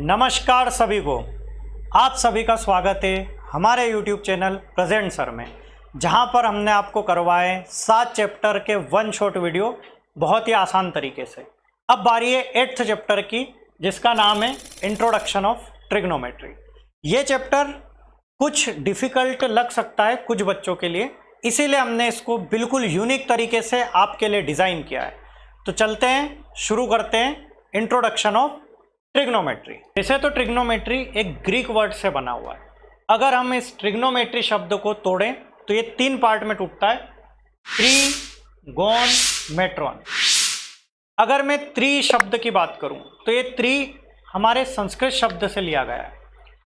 नमस्कार सभी को, आप सभी का स्वागत है हमारे YouTube चैनल प्रेजेंट सर में, जहां पर हमने आपको करवाए 7 चैप्टर के वन शॉट वीडियो बहुत ही आसान तरीके से। अब बारी है 8th चैप्टर की, जिसका नाम है इंट्रोडक्शन ऑफ ट्रिग्नोमेट्री। ये चैप्टर कुछ डिफ़िकल्ट लग सकता है कुछ बच्चों के लिए, इसीलिए हमने इसको बिल्कुल यूनिक तरीके से आपके लिए डिज़ाइन किया है। तो चलते हैं, शुरू करते हैं इंट्रोडक्शन ऑफ ट्रिग्नोमेट्री। वैसे तो ट्रिग्नोमेट्री एक ग्रीक वर्ड से बना हुआ है। अगर हम इस ट्रिग्नोमेट्री शब्द को तोड़ें तो ये 3 पार्ट में टूटता है, ट्रिगोनमेट्रॉन। अगर मैं त्रि शब्द की बात करूं तो ये त्रि हमारे संस्कृत शब्द से लिया गया है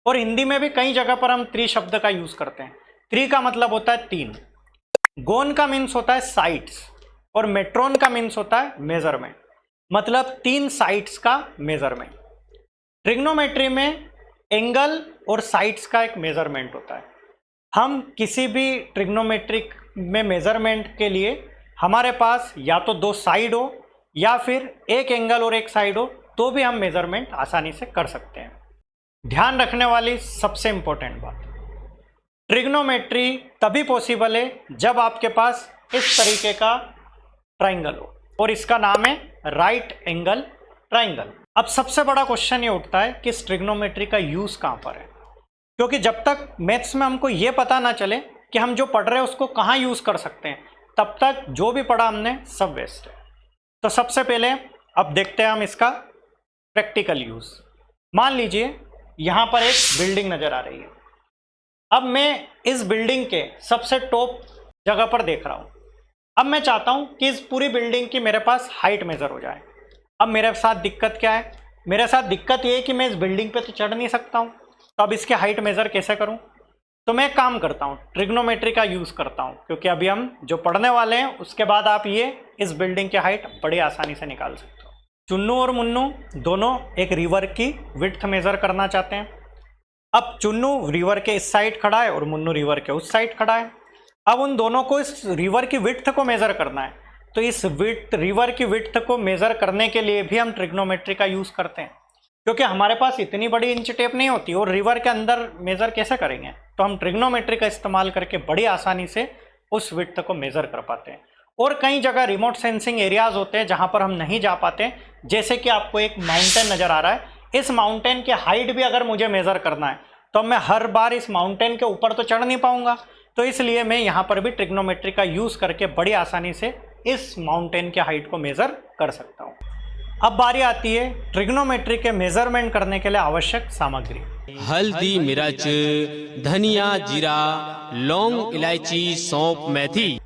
और हिंदी में भी कई जगह पर हम त्रि शब्द का यूज करते हैं। त्रि का मतलब होता है 3, गोन का मीन्स होता है साइड्स और मेट्रॉन का मीन्स होता है मेजरमेंट, मतलब 3 साइड्स का मेजरमेंट। ट्रिग्नोमेट्री में एंगल और साइड्स का एक मेजरमेंट होता है। हम किसी भी ट्रिग्नोमेट्रिक में मेजरमेंट के लिए हमारे पास या तो 2 साइड हो या फिर एक एंगल और एक साइड हो, तो भी हम मेजरमेंट आसानी से कर सकते हैं। ध्यान रखने वाली सबसे इंपॉर्टेंट बात, ट्रिग्नोमेट्री तभी पॉसिबल है जब आपके पास इस तरीके का ट्राइंगल हो, और इसका नाम है राइट एंगल ट्राइंगल। अब सबसे बड़ा क्वेश्चन ये उठता है कि इस ट्रिग्नोमेट्री का यूज कहाँ पर है, क्योंकि जब तक मैथ्स में हमको ये पता ना चले कि हम जो पढ़ रहे हैं उसको कहाँ यूज कर सकते हैं, तब तक जो भी पढ़ा हमने सब वेस्ट है। तो सबसे पहले अब देखते हैं हम इसका प्रैक्टिकल यूज। मान लीजिए यहाँ पर एक बिल्डिंग नजर आ रही है। अब मैं इस बिल्डिंग के सबसे टॉप जगह पर देख रहा हूँ। अब मैं चाहता हूँ कि इस पूरी बिल्डिंग की मेरे पास हाइट मेजर हो जाए। अब मेरे साथ दिक्कत क्या है, मेरे साथ दिक्कत ये है कि मैं इस बिल्डिंग पे तो चढ़ नहीं सकता हूँ, तो अब इसकी हाइट मेजर कैसे करूँ? तो मैं एक काम करता हूँ, ट्रिग्नोमेट्री का यूज़ करता हूँ, क्योंकि अभी हम जो पढ़ने वाले हैं उसके बाद आप ये इस बिल्डिंग की हाइट बड़ी आसानी से निकाल सकते हो। चुन्नू और मुन्नू दोनों एक रिवर की विड्थ मेजर करना चाहते हैं। अब चुन्नू रिवर के इस साइड खड़ा है और मुन्नू रिवर के उस साइड खड़ा है। अब उन दोनों को इस रिवर की विड्थ को मेजर करना है, तो इस रिवर की विड्थ को मेजर करने के लिए भी हम ट्रिग्नोमेट्री का यूज करते हैं, क्योंकि हमारे पास इतनी बड़ी इंच टेप नहीं होती और रिवर के अंदर मेजर कैसे करेंगे, तो हम ट्रिग्नोमेट्री का इस्तेमाल करके बड़ी आसानी से उस विड्थ को मेजर कर पाते हैं। और कई जगह रिमोट सेंसिंग एरियाज होते हैं जहां पर हम नहीं जा पाते, जैसे कि आपको एक माउंटेन नजर आ रहा है। इस माउंटेन की हाइट भी अगर मुझे मेजर करना है तो मैं हर बार इस माउंटेन के ऊपर तो चढ़ नहीं पाऊंगा, तो इसलिए मैं यहाँ पर भी ट्रिग्नोमेट्री का यूज करके बड़ी आसानी से इस माउंटेन के हाइट को मेजर कर सकता हूँ। अब बारी आती है ट्रिग्नोमेट्री के मेजरमेंट करने के लिए आवश्यक सामग्री। हल्दी, मिर्च, धनिया, जीरा, लौंग, इलायची, सौंफ, मेथी।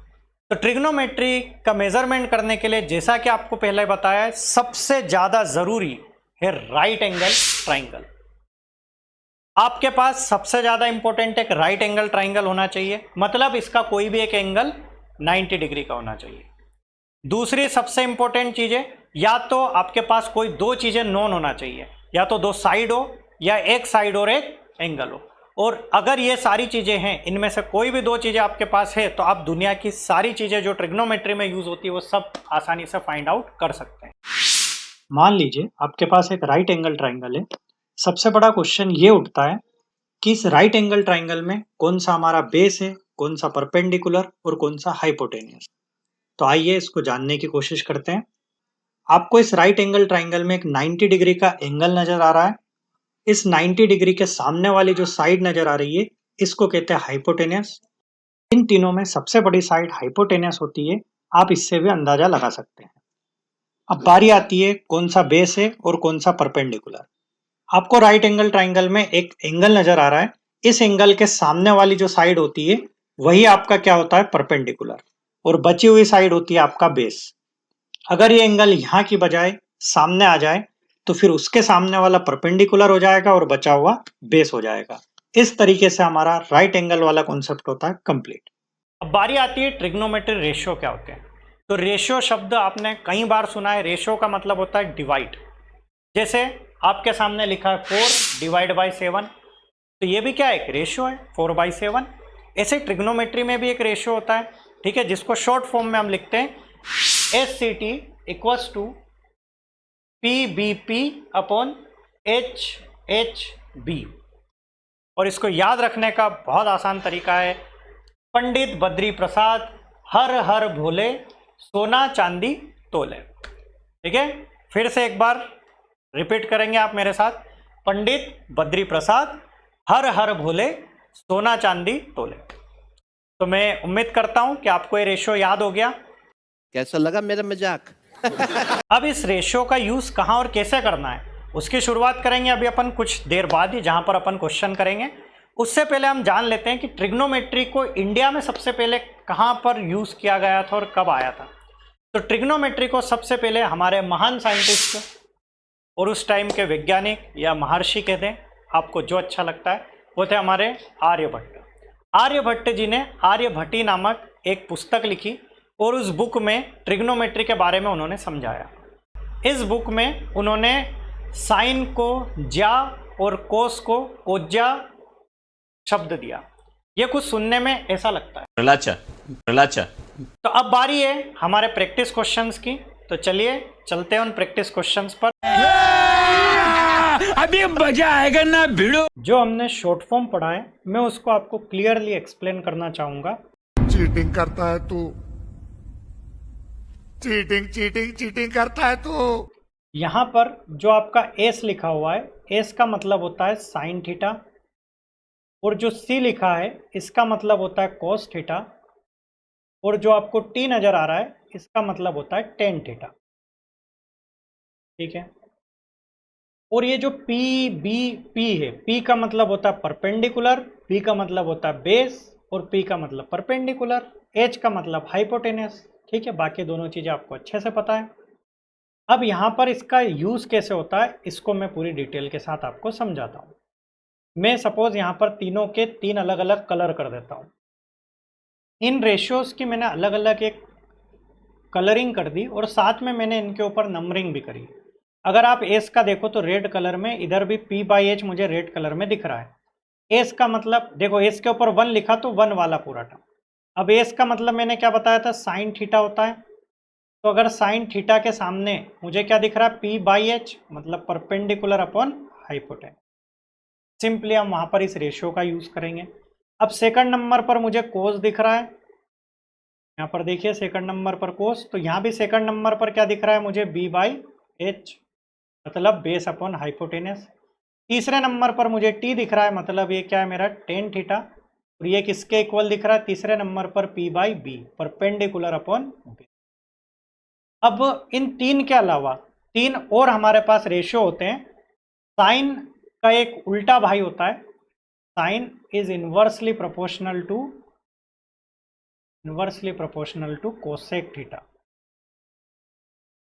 तो ट्रिग्नोमेट्री का मेजरमेंट करने के लिए, जैसा कि आपको पहले बताया, सबसे ज्यादा जरूरी है राइट एंगल ट्राइंगल। आपके पास सबसे ज्यादा इंपॉर्टेंट एक राइट एंगल ट्राइंगल होना चाहिए, मतलब इसका कोई भी एक एंगल 90 डिग्री का होना चाहिए। दूसरी सबसे इंपॉर्टेंट चीज है, या तो आपके पास कोई 2 चीजें नॉन होना चाहिए, या तो 2 साइड हो या एक साइड और एक एंगल हो। और अगर ये सारी चीजें हैं, इनमें से कोई भी 2 चीजें आपके पास है, तो आप दुनिया की सारी चीजें जो ट्रिग्नोमेट्री में यूज होती है वो सब आसानी से फाइंड आउट कर सकते हैं। मान लीजिए आपके पास एक राइट एंगल ट्राइंगल है। सबसे बड़ा क्वेश्चन ये उठता है कि इस राइट एंगल ट्राइंगल में कौन सा हमारा बेस है, कौन सा परपेंडिकुलर और कौन सा हाइपोटेनियस। तो आइए इसको जानने की कोशिश करते हैं। आपको इस राइट एंगल ट्राइंगल में एक 90 डिग्री का एंगल नजर आ रहा है। इस 90 डिग्री के सामने वाली जो साइड नजर आ रही है, इसको कहते हैं हाइपोटेनियस। इन तीनों में सबसे बड़ी साइड हाइपोटेनियस होती है, आप इससे भी अंदाजा लगा सकते हैं। अब बारी आती है कौन सा बेस है और कौन सा परपेंडिकुलर। आपको राइट एंगल ट्राइंगल में एक एंगल नजर आ रहा है। इस एंगल के सामने वाली जो साइड होती है वही आपका क्या होता है, परपेंडिकुलर, और बची हुई साइड होती है आपका बेस। अगर ये एंगल यहाँ की बजाय सामने आ जाए तो फिर उसके सामने वाला परपेंडिकुलर हो जाएगा और बचा हुआ बेस हो जाएगा। इस तरीके से हमारा राइट एंगल वाला कॉन्सेप्ट होता है कंप्लीट। अब बारी आती है ट्रिग्नोमेट्री रेशियो क्या होते हैं। तो रेशियो शब्द आपने कई बार सुना है। रेशियो का मतलब होता है डिवाइड। जैसे आपके सामने लिखा है 4 डिवाइड बाई 7, तो ये भी क्या है, एक रेशियो है, 4/7। ऐसे ट्रिग्नोमेट्री में भी एक रेशियो होता है, ठीक है, जिसको शॉर्ट फॉर्म में हम लिखते हैं SCT = PBP/H HB। और इसको याद रखने का बहुत आसान तरीका है, पंडित बद्री प्रसाद हर हर भोले सोना चांदी तोले। ठीक है, फिर से एक बार रिपीट करेंगे आप मेरे साथ, पंडित बद्री प्रसाद हर हर भोले सोना चांदी तोले। तो मैं उम्मीद करता हूं कि आपको ये रेशियो याद हो गया। कैसा लगा मेरा मजाक? अब इस रेशियो का यूज कहां और कैसे करना है उसकी शुरुआत करेंगे अभी अपन कुछ देर बाद ही, जहां पर अपन क्वेश्चन करेंगे। उससे पहले हम जान लेते हैं कि ट्रिग्नोमेट्री को इंडिया में सबसे पहले कहां पर यूज किया गया था और कब आया था। तो ट्रिग्नोमेट्री को सबसे पहले हमारे महान साइंटिस्ट और उस टाइम के वैज्ञानिक या महर्षि कहते हैं, आपको जो अच्छा लगता है, वो थे हमारे आर्यभट्ट। आर्यभट्ट जी ने आर्यभट्टी नामक एक पुस्तक लिखी और उस बुक में ट्रिग्नोमेट्री के बारे में उन्होंने समझाया। इस बुक में उन्होंने साइन को ज्या और कोस को कोज्या शब्द दिया। ये कुछ सुनने में ऐसा लगता है प्रलाचा। तो अब बारी है हमारे प्रैक्टिस क्वेश्चंस की। तो चलिए चलते हैं उन प्रैक्टिस क्वेश्चंस पर। अभी मजा आएगा ना भिड़ो। जो हमने शॉर्ट फॉर्म पढ़ा है मैं उसको आपको क्लियरली एक्सप्लेन करना चाहूंगा। चीटिंग करता है तू, चीटिंग करता है तू। यहाँ पर जो आपका एस लिखा हुआ है, एस का मतलब होता है साइन थीटा, और जो सी लिखा है इसका मतलब होता है कोस थीटा, और जो आपको टी नजर आ रहा है इसका मतलब होता है टेन थीटा। ठीक है, और ये जो पी बी पी है, पी का मतलब होता है परपेंडिकुलर, बी का मतलब होता है बेस, और पी का मतलब परपेंडिकुलर, एच का मतलब हाइपोटेनस। ठीक है, बाकी दोनों चीज़ें आपको अच्छे से पता है। अब यहाँ पर इसका यूज़ कैसे होता है इसको मैं पूरी डिटेल के साथ आपको समझाता हूँ। मैं सपोज यहाँ पर तीनों के तीन अलग अलग कलर कर देता हूँ। इन रेशियोज़ की मैंने अलग अलग एक कलरिंग कर दी और साथ में मैंने इनके ऊपर नंबरिंग भी करी। अगर आप एस का देखो तो रेड कलर में, इधर भी पी बाई एच मुझे रेड कलर में दिख रहा है। एस का मतलब देखो, एस के ऊपर 1 लिखा तो 1 वाला पूरा टर्म। अब एस का मतलब मैंने क्या बताया था, साइन थीटा होता है। तो अगर साइन थीटा के सामने मुझे क्या दिख रहा है, पी बाई एच मतलब परपेंडिकुलर अपॉन हाइपोटेनस। सिंपली हम वहाँ पर इस रेशियो का यूज़ करेंगे। अब सेकंड नंबर पर मुझे कोस दिख रहा है, यहाँ पर देखिए सेकंड नंबर पर कोस, तो यहाँ भी सेकंड नंबर पर क्या दिख रहा है मुझे, बी बाई एच मतलब बेस अपॉन हाइपोटेनस। तीसरे नंबर पर मुझे टी दिख रहा है, मतलब ये क्या है मेरा टेन थीटा, और ये किसके इक्वल दिख रहा है, तीसरे नंबर पर p by b perpendicular upon b. अब इन तीन के अलावा तीन और हमारे पास रेशियो होते हैं। साइन का एक उल्टा भाई होता है, sine is inversely proportional to cosec theta,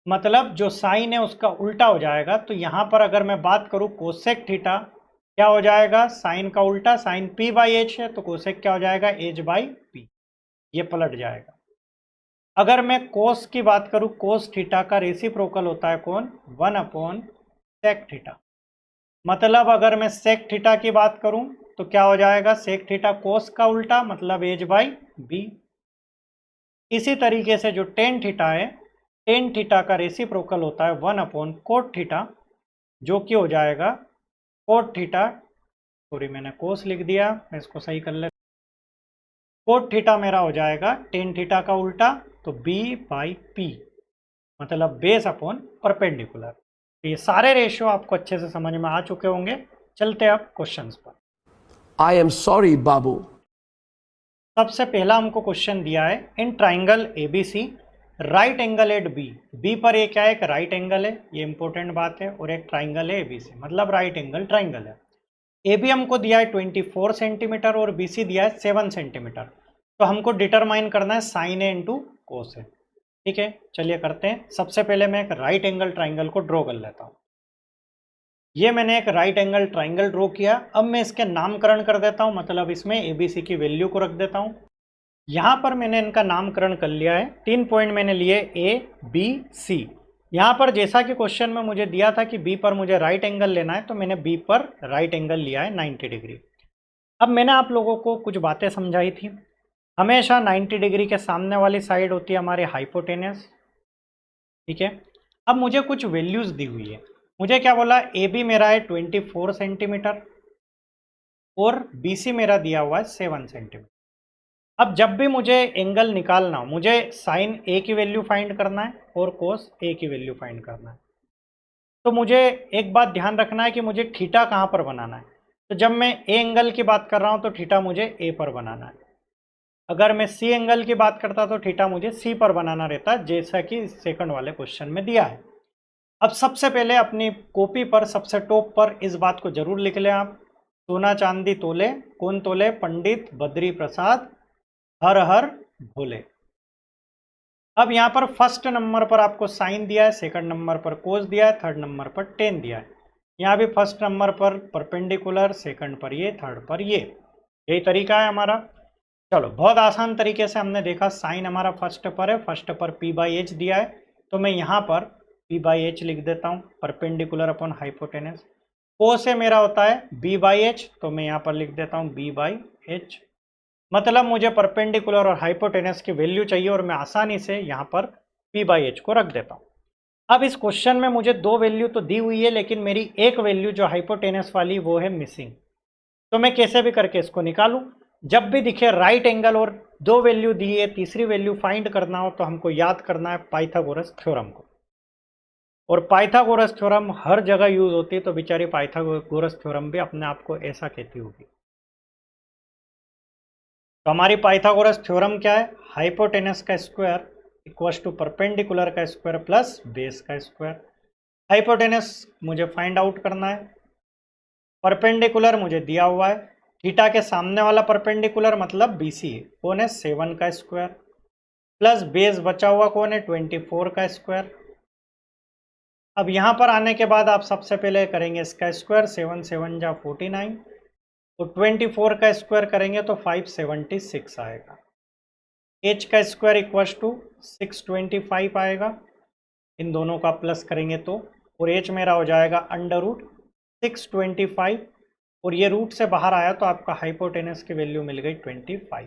मतलब जो साइन है उसका उल्टा हो जाएगा। तो यहाँ पर अगर मैं बात करूँ कोसेक थीटा क्या हो जाएगा, साइन का उल्टा, साइन पी बाई एच है तो कोसेक क्या हो जाएगा, एच बाई पी, ये पलट जाएगा। अगर मैं कोस की बात करूँ, कोस थीटा का रेसिप्रोकल होता है कौन, 1 अपॉन सेक थीटा, मतलब अगर मैं सेक थीटा की बात करूँ तो क्या हो जाएगा, सेक थीटा कोस का उल्टा मतलब एच बाई बी। इसी तरीके से जो टेन थीटा है, टेन थीटा का रेसिप्रोकल होता है 1 अपॉन कोट थीटा, जो कि हो जाएगा कोट थीटा, सॉरी मैंने कोस लिख दिया, मैं इसको सही कर ले, कोट थीटा मेरा हो जाएगा टेन थीटा का उल्टा तो बी बाई पी मतलब बेस अपॉन परपेंडिकुलर। तो ये सारे रेशियो आपको अच्छे से समझ में आ चुके होंगे। चलते हैं अब क्वेश्चंस पर। I am sorry, बाबू। सबसे पहला हमको क्वेश्चन दिया है, in triangle ABC right angle at B, B पर ये क्या है, एक राइट एंगल है, ये इंपॉर्टेंट बात है, और एक ट्राइंगल है एबीसी मतलब राइट एंगल ट्राइंगल है। ए बी हमको दिया है 24 सेंटीमीटर और बी सी दिया है 7 सेंटीमीटर। तो हमको डिटरमाइन करना है साइन ए इंटू कोस ए। ठीक है, चलिए करते हैं। सबसे पहले मैं एक राइट एंगल ट्राइंगल को ड्रॉ कर लेता हूँ। ये मैंने एक राइट एंगल ट्राइंगल ड्रॉ किया। अब मैं इसके नामकरण कर देता हूँ, मतलब इसमें ए बी सी की वैल्यू को रख देता हूँ। यहाँ पर मैंने इनका नामकरण कर लिया है, 3 पॉइंट मैंने लिए ए बी सी। यहाँ पर जैसा कि क्वेश्चन में मुझे दिया था कि बी पर मुझे राइट एंगल लेना है, तो मैंने बी पर राइट एंगल लिया है 90 डिग्री। अब मैंने आप लोगों को कुछ बातें समझाई थी, हमेशा 90 डिग्री के सामने वाली साइड होती है हमारी हाइपोटेनस। ठीक है, अब मुझे कुछ वैल्यूज़ दी हुई है, मुझे क्या बोला, ए बी मेरा है 24 सेंटीमीटर और बी सी मेरा दिया हुआ है 7 सेंटीमीटर। अब जब भी मुझे एंगल निकालना हो, मुझे साइन ए की वैल्यू फाइंड करना है और कोस ए की वैल्यू फाइंड करना है। तो मुझे एक बात ध्यान रखना है कि मुझे थीटा कहाँ पर बनाना है। तो जब मैं ए एंगल की बात कर रहा हूँ तो थीटा मुझे ए पर बनाना है। अगर मैं सी एंगल की बात करता तो थीटा मुझे सी पर बनाना रहता, जैसा कि सेकंड वाले क्वेश्चन में दिया है। अब सबसे पहले अपनी कॉपी पर सबसे टॉप पर इस बात को जरूर लिख लें आप, सोना चांदी तोले कौन तोले, पंडित बद्री प्रसाद हर हर भोले। अब यहाँ पर फर्स्ट नंबर पर आपको साइन दिया है, सेकंड नंबर पर कोस दिया है, थर्ड नंबर पर टेन दिया है। यहाँ भी फर्स्ट नंबर पर परपेंडिकुलर, सेकंड पर ये, थर्ड पर ये, यही तरीका है हमारा। चलो बहुत आसान तरीके से हमने देखा, साइन हमारा फर्स्ट पर है, फर्स्ट पर पी बाई एच दिया है तो मैं यहाँ पर पी बाई एच लिख देता हूँ, परपेंडिकुलर अपॉन हाइपोटेनस। कोस है मेरा होता है बी बाई एच तो मैं यहाँ पर लिख देता हूँ बी बाई एच। मतलब मुझे परपेंडिकुलर और हाइपोटेनस की वैल्यू चाहिए और मैं आसानी से यहाँ पर पी बाई एच को रख देता हूँ। अब इस क्वेश्चन में मुझे दो वैल्यू तो दी हुई है, लेकिन मेरी एक वैल्यू जो हाइपोटेनस वाली वो है मिसिंग। तो मैं कैसे भी करके इसको निकालूं। जब भी दिखे राइट एंगल और दो वैल्यू दी है, तीसरी वैल्यू फाइंड करना हो तो हमको याद करना है पाइथागोरस थ्योरम को। और पाइथागोरस थ्योरम हर जगह यूज होती है, तो बेचारी पाइथागोरस थ्योरम भी अपने आप को ऐसा कहती होगी। तो हमारी पाइथागोरस थ्योरम क्या है, हाइपोटेनस का स्क्वायर इक्वल्स टू परपेंडिकुलर का स्क्वायर प्लस बेस का स्क्वायर। हाइपोटेनस मुझे फाइंड आउट करना है, परपेंडिकुलर मुझे दिया हुआ है, थीटा के सामने वाला परपेंडिकुलर मतलब बीसी है, कौन है 7 का स्क्वायर, प्लस बेस बचा हुआ कौन है 24 का स्क्वायर। अब यहाँ पर आने के बाद आप सबसे पहले करेंगे इसका स्क्वायर, 7 7 जा 49 तो 24 का स्क्वायर करेंगे तो 576 आएगा। h का स्क्वायर इक्वल्स टू 625 आएगा, इन दोनों का प्लस करेंगे तो, और h मेरा हो जाएगा अंडर रूट 625 और ये रूट से बाहर आया तो आपका हाइपोटेनस की वैल्यू मिल गई 25।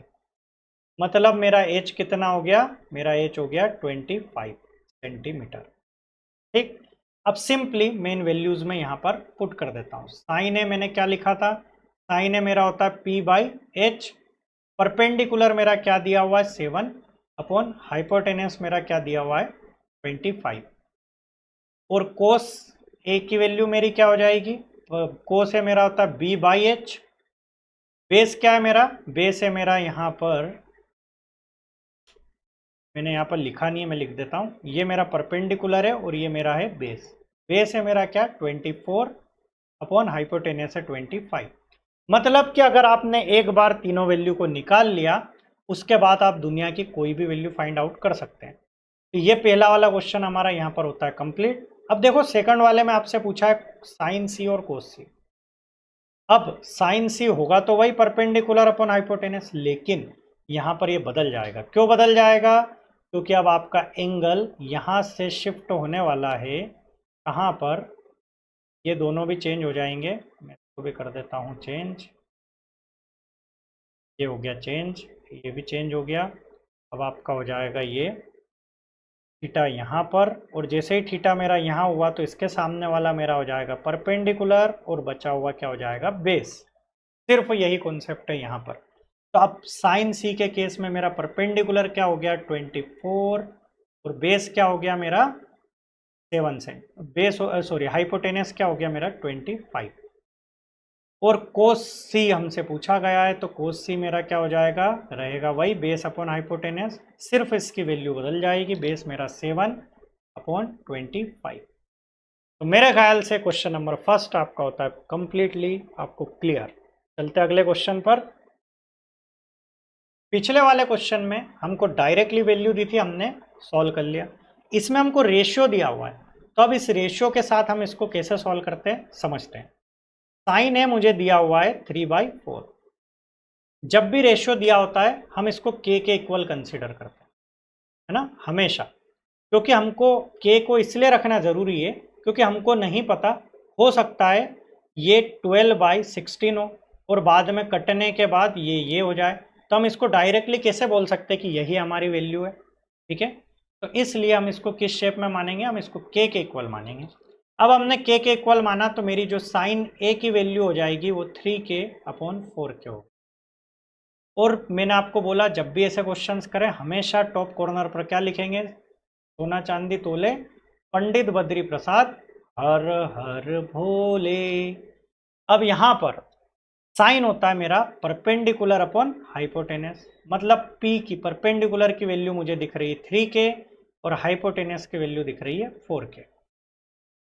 मतलब मेरा h कितना हो गया, मेरा h हो गया 25 सेंटीमीटर। ठीक, अब सिंपली मेन वैल्यूज में यहाँ पर पुट कर देता हूँ। साइन ए मैंने क्या लिखा था, साइन ए मेरा होता है पी बाई एच, परपेंडिकुलर मेरा क्या दिया हुआ है 7 अपॉन हाइपोटेनस मेरा क्या दिया हुआ है 25, और कोस ए की वैल्यू मेरी क्या हो जाएगी, कोस है मेरा होता है बी बाई एच, बेस क्या है मेरा, बेस है मेरा यहाँ पर, मैंने यहाँ पर लिखा नहीं है मैं लिख देता हूँ, ये मेरा परपेंडिकुलर है और ये मेरा है बेस। बेस है मेरा क्या 24 अपॉन हाइपोटेनस है 25। मतलब कि अगर आपने एक बार तीनों वैल्यू को निकाल लिया, उसके बाद आप दुनिया की कोई भी वैल्यू फाइंड आउट कर सकते हैं। तो ये पहला वाला क्वेश्चन हमारा यहाँ पर होता है कंप्लीट। अब देखो सेकंड वाले में आपसे पूछा है साइन सी और कोस सी। अब साइन सी होगा तो वही परपेंडिकुलर अपॉन हाइपोटेनस, लेकिन यहाँ पर ये बदल जाएगा। क्यों बदल जाएगा, क्योंकि अब आपका एंगल यहाँ से शिफ्ट होने वाला है कहाँ पर, ये दोनों भी चेंज हो जाएंगे, मैं इसको भी कर देता हूँ चेंज, ये हो गया चेंज, ये भी चेंज हो गया। अब आपका हो जाएगा ये थीटा यहाँ पर, और जैसे ही थीटा मेरा यहाँ हुआ तो इसके सामने वाला मेरा हो जाएगा परपेंडिकुलर और बचा हुआ क्या हो जाएगा बेस। सिर्फ यही कॉन्सेप्ट है यहाँ पर। तो अब साइन सी के केस में मेरा परपेंडिकुलर क्या हो गया 24 और बेस क्या हो गया मेरा 7 से, बेस सॉरी हाइपोटेनस क्या हो गया मेरा 25, और कोस सी हमसे पूछा गया है तो कोस सी मेरा क्या हो जाएगा, रहेगा वही बेस अपॉन हाइपोटेनस, सिर्फ इसकी वैल्यू बदल जाएगी, बेस मेरा 7 अपॉन 25। तो मेरे ख्याल से क्वेश्चन नंबर फर्स्ट आपका होता है कंप्लीटली आपको क्लियर। चलते अगले क्वेश्चन पर। पिछले वाले क्वेश्चन में हमको डायरेक्टली वैल्यू दी थी, हमने सॉल्व कर लिया। इसमें हमको रेशियो दिया हुआ है, तो अब इस रेशियो के साथ हम इसको कैसे सॉल्व करते हैं समझते हैं। साइन ए मुझे दिया हुआ है 3/4। जब भी रेशियो दिया होता है हम इसको के इक्वल कंसीडर करते हैं, है ना, हमेशा। क्योंकि हमको के को इसलिए रखना ज़रूरी है क्योंकि हमको नहीं पता, हो सकता है ये 12/16 हो और बाद में कटने के बाद ये हो जाए, तो हम इसको डायरेक्टली कैसे बोल सकते हैं कि यही हमारी वैल्यू है। ठीक है, तो इसलिए हम इसको किस शेप में मानेंगे, हम इसको के इक्वल मानेंगे। अब हमने k के इक्वल माना तो मेरी जो साइन a की वैल्यू हो जाएगी वो 3k/4k होगी। और मैंने आपको बोला जब भी ऐसे क्वेश्चंस करें हमेशा टॉप कॉर्नर पर क्या लिखेंगे, सोना चांदी तोले पंडित बद्री प्रसाद हर हर भोले। अब यहाँ पर साइन होता है मेरा परपेंडिकुलर अपॉन हाइपोटेनस, मतलब P की परपेंडिकुलर की वैल्यू मुझे दिख रही है 3k और हाइपोटेनस की वैल्यू दिख रही है 4k।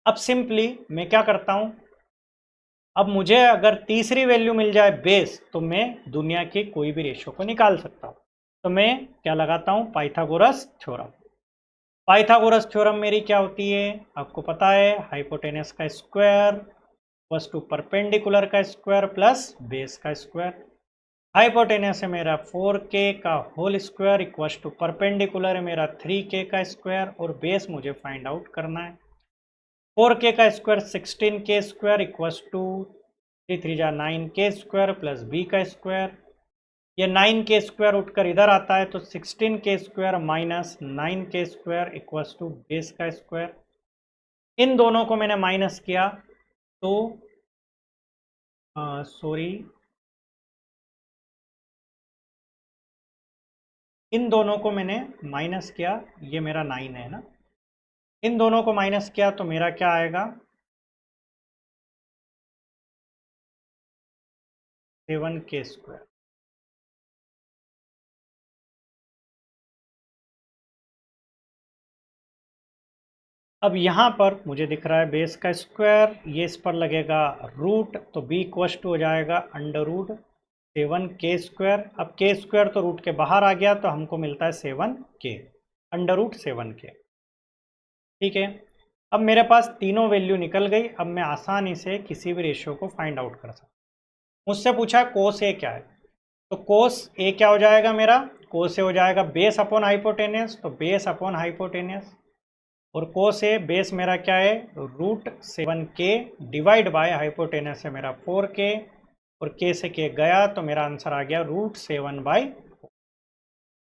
अब सिंपली मैं क्या करता हूँ, अब मुझे अगर तीसरी वैल्यू मिल जाए बेस तो मैं दुनिया की कोई भी रेशियो को निकाल सकता हूँ। तो मैं क्या लगाता हूँ, पाइथागोरस थ्योरम। पाइथागोरस थ्योरम मेरी क्या होती है आपको पता है, हाइपोटेनस का स्क्वायर प्लस टू परपेंडिकुलर का स्क्वायर प्लस बेस का स्क्वायर। हाइपोटेनस है मेरा 4k का whole square equal to perpendicular है मेरा 3k का स्क्वायर और बेस मुझे फाइंड आउट करना है। 4k का square 16k square equal to 3 3 जा 9k स्क्वायर प्लस b का स्क्वायर। ये 9k स्क्वायर उठकर इधर आता है तो 16k square minus 9k square equal to base का स्क्वायर। इन दोनों को मैंने माइनस किया तो इन दोनों को मैंने माइनस किया, ये मेरा 9 है ना, इन दोनों को माइनस किया तो मेरा क्या आएगा 7k स्क्वायर। अब यहाँ पर मुझे दिख रहा है बेस का स्क्वायर, ये इस पर लगेगा रूट तो b इक्वल टू हो जाएगा अंडर रूट 7k स्क्वायर। अब k स्क्वायर तो रूट के बाहर आ गया तो हमको मिलता है 7k अंडर रूट 7k। ठीक है, अब मेरे पास तीनों वैल्यू निकल गई। अब मैं आसानी से किसी भी रेशियो को फाइंड आउट कर सकता हूँ। मुझसे पूछा कोस ए क्या है, तो कोस ए क्या हो जाएगा मेरा, कोस ए हो जाएगा बेस अपॉन हाइपोटेनस, तो बेस अपॉन हाइपोटेनस। और कोस ए बेस मेरा क्या है root 7k divide by hypotenuse है मेरा 4k और k से k गया तो मेरा आंसर आ गया रूट 7/4।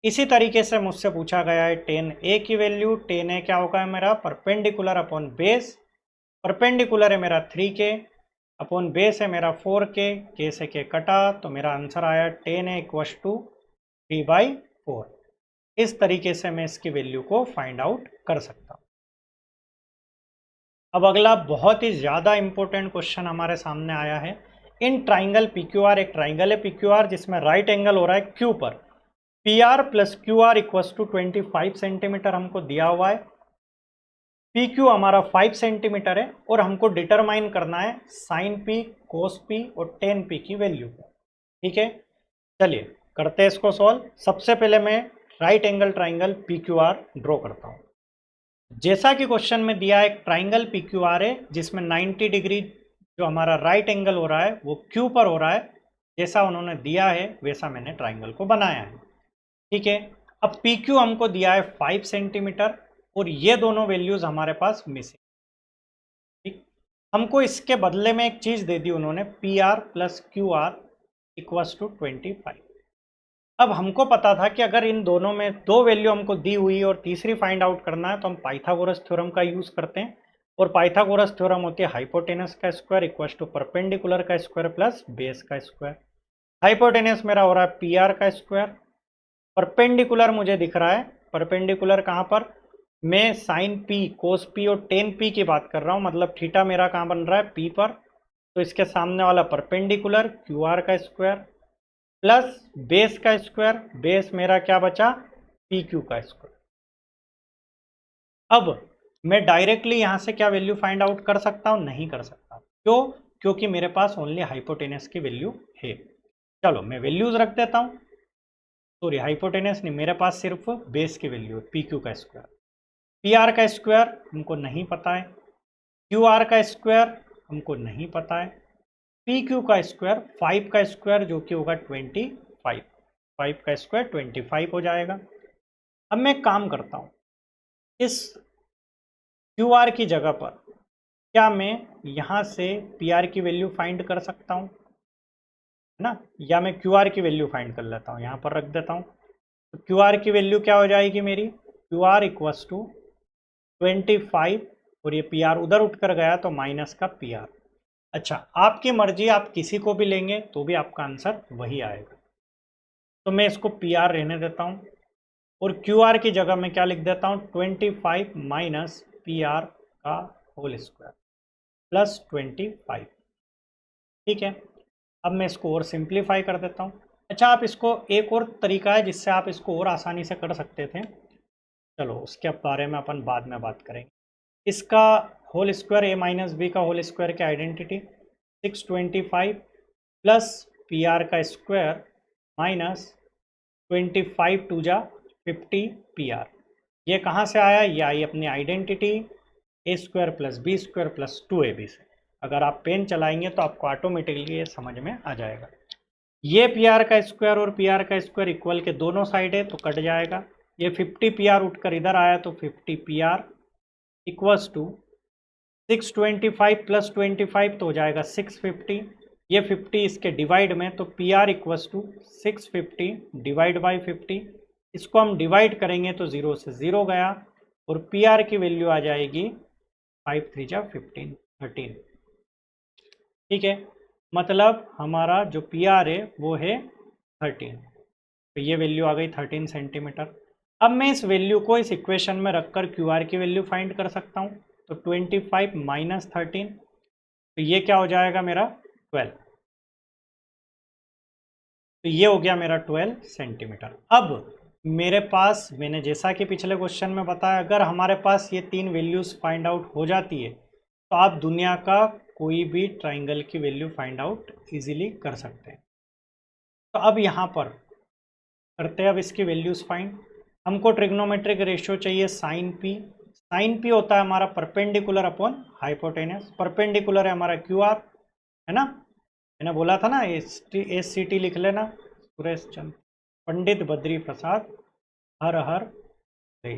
इसी तरीके से मुझसे पूछा गया है tan a की वैल्यू। tan a क्या होगा मेरा परपेंडिकुलर अपॉन बेस, परपेंडिकुलर है मेरा 3k अपॉन बेस है मेरा 4k, k से k कटा तो मेरा आंसर आया tan a इक्वल टू 3/4। इस तरीके से मैं इसकी वैल्यू को फाइंड आउट कर सकता हूँ। अब अगला बहुत ही ज़्यादा इंपॉर्टेंट क्वेश्चन हमारे सामने आया है। इन ट्राइंगल PQR, एक ट्राइंगल है PQR जिसमें राइट एंगल हो रहा है Q पर, PR plus QR equals to 25 centimetre हमको दिया हुआ है। PQ हमारा 5 सेंटीमीटर है और हमको डिटरमाइन करना है साइन P, कोस P और टेन P की वैल्यू को। ठीक है, चलिए करते हैं इसको सॉल्व। सबसे पहले मैं right angle triangle PQR draw करता हूँ। जैसा कि क्वेश्चन में दिया है एक ट्राइंगल PQR है जिसमें 90 डिग्री जो हमारा राइट एंगल हो रहा है वो Q पर हो रहा है, जैसा उन्होंने दिया है वैसा मैंने ट्राइंगल को बनाया है। ठीक है, अब PQ हमको दिया है 5 सेंटीमीटर और ये दोनों वैल्यूज हमारे पास मिसिंग। ठीक, हमको इसके बदले में एक चीज़ दे दी उन्होंने PR plus QR equals to 25। अब हमको पता था कि अगर इन दोनों में दो वैल्यू हमको दी हुई और तीसरी फाइंड आउट करना है तो हम पाइथागोरस थ्योरम का यूज़ करते हैं। और पाइथागोरस थ्योरम होती है हाइपोटेनस का स्क्वायर इक्वल टू परपेंडिकुलर का स्क्वायर प्लस बेस का स्क्वायर। हाइपोटेनस मेरा हो रहा है PR का स्क्वायर, परपेंडिकुलर मुझे दिख रहा है, परपेंडिकुलर कहाँ पर, मैं साइन P, कोस P और टेन P की बात कर रहा हूँ, मतलब थीटा मेरा कहाँ बन रहा है P पर, तो इसके सामने वाला परपेंडिकुलर QR का स्क्वायर प्लस बेस का स्क्वायर, बेस मेरा क्या बचा PQ का स्क्वायर। अब मैं डायरेक्टली यहाँ से क्या वैल्यू फाइंड आउट कर सकता हूँ, नहीं कर सकता। क्यों, क्योंकि मेरे पास ओनली हाइपोटेनस की वैल्यू है। चलो मैं वैल्यूज रख देता हूँ, सॉरी हाइपोटेनस नहीं, मेरे पास सिर्फ बेस की वैल्यू है PQ का स्क्वायर। PR का स्क्वायर हमको नहीं पता है, QR का स्क्वायर हमको नहीं पता है, PQ का स्क्वायर 5 का स्क्वायर जो कि होगा 25, 5 का स्क्वायर 25 हो जाएगा। अब मैं काम करता हूँ, इस QR की जगह पर क्या मैं यहाँ से PR की वैल्यू फाइंड कर सकता हूँ, है ना, या मैं QR की वैल्यू फाइंड कर लेता हूँ, यहाँ पर रख देता हूँ। तो QR की वैल्यू क्या हो जाएगी मेरी, QR इक्वल्स टू 25 और ये पी आर उधर उठ कर गया तो माइनस का पी आर। अच्छा, आपकी मर्जी, आप किसी को भी लेंगे तो भी आपका आंसर वही आएगा। तो मैं इसको पी आर रहने देता हूँ और क्यू आर की जगह मैं क्या लिख देता हूँ, 25 माइनस पी आर का होल स्क्वायर प्लस 25। ठीक है, अब मैं इसको और सिंप्लीफाई कर देता हूँ। अच्छा, आप इसको एक और तरीका है जिससे आप इसको और आसानी से कर सकते थे, चलो उसके बारे में अपन बाद में बात करेंगे। इसका होल स्क्वायर, ए माइनस बी का होल स्क्वायर की आइडेंटिटी 625 प्लस पी आर का स्क्वायर माइनस 25 टू जा 50 पी आर। ये कहाँ से आया, ये आई अपनी identity A square plus B square plus 2ab से। अगर आप पेन चलाएंगे तो आपको ऑटोमेटिकली ये समझ में आ जाएगा। ये पी आर का स्क्वायर और पी आर का स्क्वायर इक्वल के दोनों साइड है तो कट जाएगा। ये 50 पी आर उठकर इधर आया तो 50 P R equals to 625 plus 25 तो हो जाएगा 650। ये 50 इसके डिवाइड में तो P R equals to 650 divide by 50। इसको हम डिवाइड करेंगे तो 0 से 0 गया और पी आर की वैल्यू आ जाएगी 5 3 जा 15 13। ठीक है, मतलब हमारा जो पी आर है वो है 13। तो ये वैल्यू आ गई 13 सेंटीमीटर। अब मैं इस वैल्यू को इस इक्वेशन में रखकर क्यू आर की वैल्यू फाइंड कर सकता हूँ। तो 25 माइनस 13, तो ये क्या हो जाएगा मेरा 12। तो ये हो गया मेरा 12 सेंटीमीटर। अब मेरे पास, मैंने जैसा कि पिछले क्वेश्चन में बताया, अगर हमारे पास ये तीन वैल्यूज़ फाइंड आउट हो जाती है तो आप दुनिया का कोई भी ट्राइंगल की वैल्यू फाइंड आउट इजीली कर सकते हैं। तो अब यहाँ पर करते हैं अब इसकी वैल्यूज़ फाइंड। हमको ट्रिग्नोमेट्रिक रेशियो चाहिए साइन पी। साइन पी होता है हमारा परपेंडिकुलर अपॉन हाइपोटेनस। परपेंडिकुलर है हमारा क्यू आर, है ना, मैंने बोला था ना एस सी टी लिख लेना। सुरेश चंद पंडित बद्री प्रसाद हर हर रे।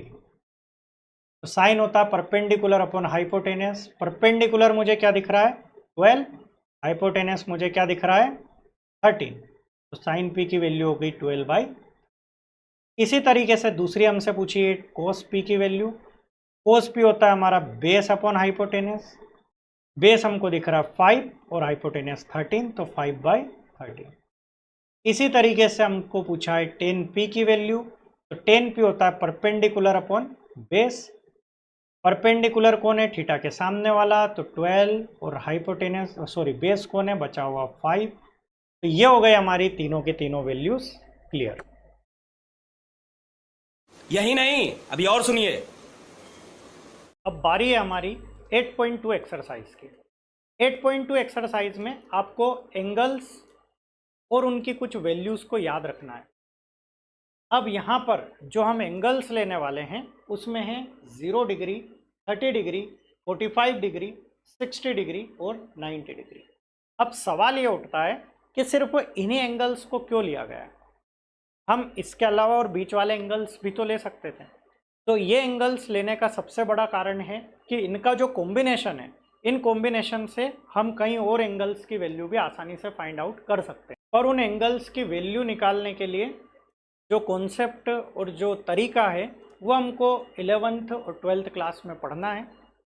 तो साइन होता है परपेंडिकुलर अपॉन हाइपोटेनस। परपेंडिकुलर मुझे क्या दिख रहा है 12, हाइपोटेनस मुझे क्या दिख रहा है 13। तो साइन पी की वैल्यू हो गई 12/। इसी तरीके से दूसरी हमसे पूछी है कोस पी की वैल्यू। कोस पी होता है हमारा बेस अपॉन हाइपोटेनस। बेस हमको दिख रहा है 5 और हाइपोटेनस 13, तो 5/13। इसी तरीके से हमको पूछा है 10p की वैल्यू। तो 10p होता है परपेंडिकुलर अपॉन बेस। परपेंडिकुलर कौन है, थीटा के सामने वाला, तो 12 और हाइपोटेनस सॉरी बेस कौन है, बचा हुआ 5। तो ये हो गई हमारी तीनों के तीनों वैल्यूज क्लियर। यही नहीं, अभी और सुनिए। अब बारी है हमारी 8.2 एक्सरसाइज की। 8.2 एक्सरसाइज में आपको एंगल्स और उनकी कुछ वैल्यूज़ को याद रखना है। अब यहाँ पर जो हम एंगल्स लेने वाले हैं उसमें है 0 डिग्री, 30 डिग्री, 45 डिग्री, 60 डिग्री और 90 डिग्री। अब सवाल ये उठता है कि सिर्फ इन्हीं एंगल्स को क्यों लिया गया है, हम इसके अलावा और बीच वाले एंगल्स भी तो ले सकते थे। तो ये एंगल्स लेने का सबसे बड़ा कारण है कि इनका जो कॉम्बिनेशन है, इन कॉम्बिनेशन से हम कई और एंगल्स की वैल्यू भी आसानी से फाइंड आउट कर सकते हैं। और उन एंगल्स की वैल्यू निकालने के लिए जो कॉन्सेप्ट और जो तरीका है वो हमको 11th और 12th क्लास में पढ़ना है।